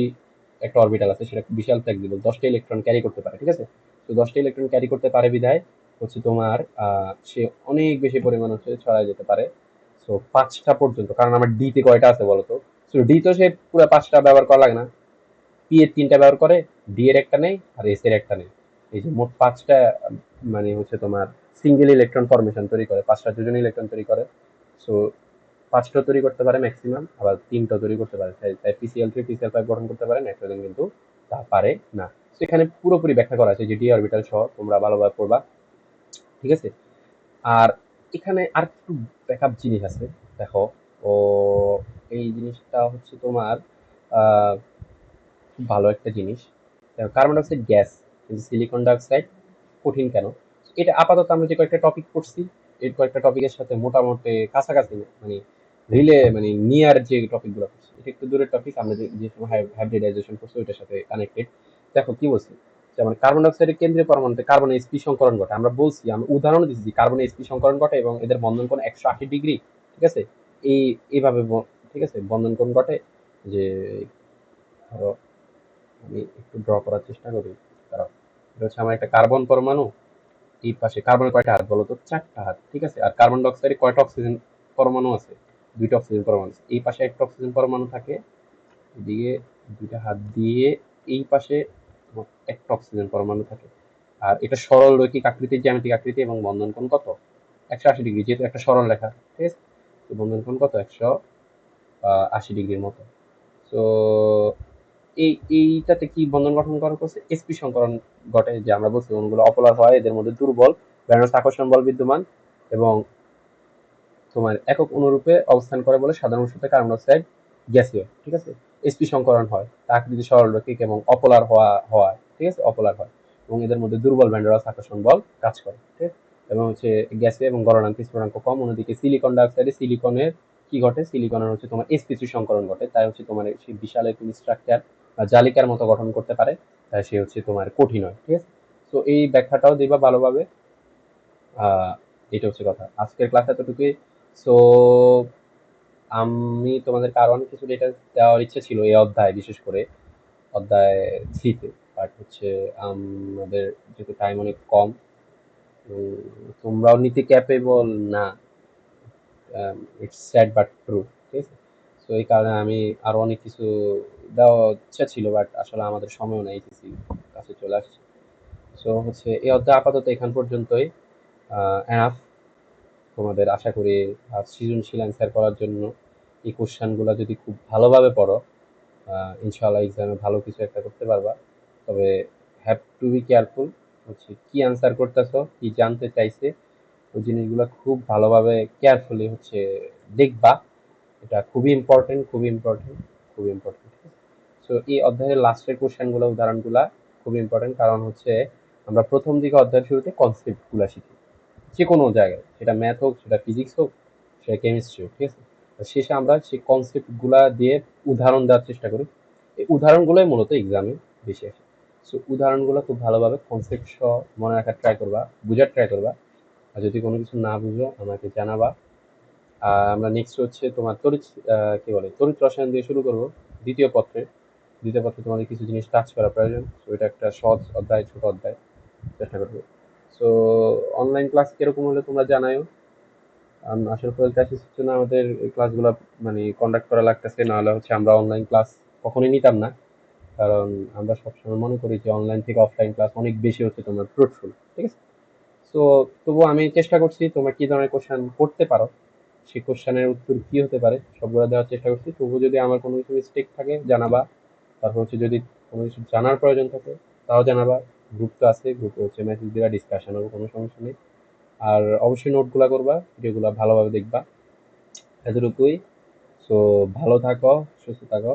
একটা অরবিটাল আছে, সেটা বিশাল ফ্লেক্সিবল, 10টা ইলেকট্রন ক্যারি করতে পারে। ঠিক আছে, তো 10টা ইলেকট্রন ক্যারি করতে পারে বিধায় হচ্ছে তোমার সে অনেক বেশি পরিমাণ হচ্ছে ছড়ায় যেতে পারে। সো 5টা পর্যন্ত, কারণ আমার ডি তে কয়টা আছে বলতো, সো ডি তো সে পুরো 5টা ব্যবহার করা লাগে না, পি এর 3টা ব্যবহার করে, ডি এর একটা নেই, আর এস এর একটা নেই। এই যে মোট 5টা মানে হচ্ছে তোমার সিঙ্গেল ইলেকট্রন ফরমেশন তৈরি করে, 5টা যোজনী ইলেকট্রন তৈরি করে। সো 5টা তৈরি করতে পারে ম্যাক্সিমাম, আবার 3টা তৈরি করতে পারে। তাই PCl3 PCl5 গঠন করতে পারে, নাইট্রোজেন কিন্তু তা পারে না। সেখানে পুরোপুরি ব্যাখ্যা করা আছে যে ডি অরবিটাল সহ, তোমরা ভালোভাবে পড়বা। ঠিক আছে, আর এখানে আর একটু ব্যাকআপ জিনিস আছে, দেখো। ও এই জিনিসটা হচ্ছে তোমার আহ খুব ভালো একটা জিনিস। কার্বন ডাইঅক্সাইড গ্যাস, কিন্তু সিলিকন ডাইঅক্সাইড কঠিন কেন। এটা আপাতত আমরা যে কয়েকটা টপিক পড়ছি, এর কয়েকটা টপিকের সাথে মোটামুটি কাছাকাছি মানে মানে নিয়ার যে টপিকগুলো করছি, এটা একটু দূরের টপিক। আমরা যে সময় হাইব্রিডাইজেশন করছি ওইটার সাথে কানেক্টেড। দেখো কি বলছি, যেমন কার্বন ডাইঅক্সাইডের কেন্দ্রীয় পরমাণুতে কার্বনের sp সংকরণ ঘটে। আমরা বলছি, আমরা উদাহরণ দিচ্ছি কার্বনের sp সংকরণ ঘটে এবং এদের বন্ধন কোণ 180 ডিগ্রি। ঠিক আছে, এই এইভাবে ঠিক আছে বন্ধন কোণ ঘটে। যে ধরো আমি একটু ড্র করার চেষ্টা করি। কারণ এটা হচ্ছে আমার একটা কার্বন পরমাণু। এই পাশে কার্বনের কয়টা হাত বলো তো? 4টা হাত। ঠিক আছে, আর কার্বন ডাই অক্সাইডে কয়টা অক্সিজেন পরমাণু আছে? 2টা অক্সিজেন পরমাণু আছে। এই পাশে একটা অক্সিজেন পরমাণু থাকে, এদিকে 2টা হাত দিয়ে এই পাশে তোমার একটা অক্সিজেন পরমাণু থাকে। আর এটা সরল রৈখিক আকৃতির, জ্যামিতিক আকৃতি এবং বন্ধন কোণ কত? 180 ডিগ্রি, যেহেতু একটা সরল রেখা। ঠিক আছে, তো বন্ধন কোণ কত? 180 ডিগ্রির মতো। তো এইটাতে কি বন্ধন গঠন করা করছে? sp সংকরণ ঘটে, যে আমরা বলছি অণুগুলো অপোলার হয়, এদের মধ্যে দুর্বল ব্যালেন্স আকর্ষণ বল বিদ্যমান এবং তোমার একক অনুরূপে অবস্থান করে বলে সাধারণ সূত্রে কার্বন ডাই অক্সাইড গ্যাসীয়। ঠিক আছে, sp সংকরণ হয়, আকৃতি সরলরৈখিক এবং অপোলার হওয়া। ঠিক আছে, অপোলার হয় এবং এদের মধ্যে দুর্বল ভ্যান আকর্ষণ বল কাজ করে। ঠিক আছে, এবং হচ্ছে গ্যাসীয় এবং গলনাঙ্ক স্ফুটনাঙ্ক কম। অন্যদিকে সিলিকন ডাইঅক্সাইডে সিলিকনের কি ঘটে? সিলিকনের হচ্ছে তোমার sp3 সংকরণ ঘটে, তাই হচ্ছে তোমার সেই বিশাল একটি স্ট্রাকচার জালিকার মতো গঠন করতে পারে, তাই সে হচ্ছে তোমার কঠিন হয়। ঠিক আছে, তো এই ব্যাখ্যাটাও দিবা ভালোভাবে। আহ এটা হচ্ছে কথা, আজকের ক্লাস এতটুকুই। সো আমি তোমাদের কারণ কিছু ডেটা দেওয়ার ইচ্ছে ছিল এই অধ্যায়, বিশেষ করে অধ্যায় 3-তে। বাট হচ্ছে আমাদের যেহেতু টাইম অনেক কম, তোমরাও নিতে ক্যাপেবল না, ইটস স্যাড বাট ট্রু। ঠিক আছে, তো এই কারণে আমি আরো অনেক কিছু দেওয়ার ইচ্ছা ছিল, বাট আসলে আমাদের সময়ও নেই, এইচএসসি কাছে চলে আসছে। সো হচ্ছে এই অধ্যায় আপাতত এখান পর্যন্তই এনাফ। তোমাদের আশা করি সৃজনশীল অ্যান্সার করার জন্য এই কোশ্চেনগুলো যদি খুব ভালোভাবে পড়ো, ইনশাআল্লাহ এক্সামে ভালো কিছু একটা করতে পারবা। তবে হ্যাভ টু বি কেয়ারফুল, হচ্ছে কি অ্যান্সার করতেছো, কি জানতে চাইছে, ওই জিনিসগুলো খুব ভালোভাবে কেয়ারফুলি হচ্ছে দেখবা। এটা খুবই ইম্পর্টেন্ট, খুবই ইম্পর্টেন্ট, খুবই ইম্পর্টেন্ট। সো এই অধ্যায়ের লাস্টের কোশ্চেনগুলো, উদাহরণগুলা খুবই ইম্পর্টেন্ট, কারণ হচ্ছে আমরা প্রথম দিকে অধ্যায়ের শুরুতে কনসেপ্টগুলো শিখি যে কোনো জায়গায়, সেটা ম্যাথ হোক, সেটা ফিজিক্স হোক, সেটা কেমিস্ট্রি হোক। ঠিক আছে, শেষে আমরা সেই কনসেপ্টগুলা দিয়ে উদাহরণ দেওয়ার চেষ্টা করি। এই উদাহরণগুলোই মূলত এক্সামে বেশি আসে। সো উদাহরণগুলো খুব ভালোভাবে কনসেপ্ট সহ মনে রাখার ট্রাই করবা, বোঝার ট্রাই করবা। আর যদি কোনো কিছু না বুঝো আমাকে জানাবা। আর আমরা নেক্সট হচ্ছে তোমার কি বলে তড়িৎ রসায়ন দিয়ে শুরু করব। দ্বিতীয় পত্রে দ্বিতীয় পত্রে তোমাদের কিছু জিনিস টাচ করা প্রয়োজন, তো এটা একটা সহজ অধ্যায়, ছোট অধ্যায়, চেষ্টা করবো। সো অনলাইন ক্লাস কিরকম হলে তোমরা জানাও। আসলে প্রজেক্ট অ্যাসিস্টের জন্য আমাদের এই ক্লাসগুলো মানে কন্ডাক্ট করা লাগতেছে, নাহলে হচ্ছে আমরা অনলাইন ক্লাস কখনোই নিতাম না। কারণ আমরা সবসময় মনে করি যে অনলাইন থেকে অফলাইন ক্লাস অনেক বেশি হচ্ছে তোমার ফ্রুটফুল। ঠিক আছে, তো তবুও আমি চেষ্টা করছি তোমরা কি ধরনের কোশ্চেন করতে পারো, সেই কোশ্চেনের উত্তর কি হতে পারে সবগুলো দেওয়ার চেষ্টা করছি। তবুও যদি আমার কোনো কিছু মিস্টেক থাকে জানাবা। তারপর হচ্ছে যদি কোনো কিছু জানার প্রয়োজন থাকে তাও জানাবা। গ্রুপ তো আছে, গ্রুপে হচ্ছে মেসেজ দিবা, ডিসকাশন হবে, কোনো সমস্যা নেই। আর অবশ্যই নোটগুলা করবা, ভিডিওগুলা ভালোভাবে দেখবা। এতটুকুই। সো ভালো থাকো, সুস্থ থাকো।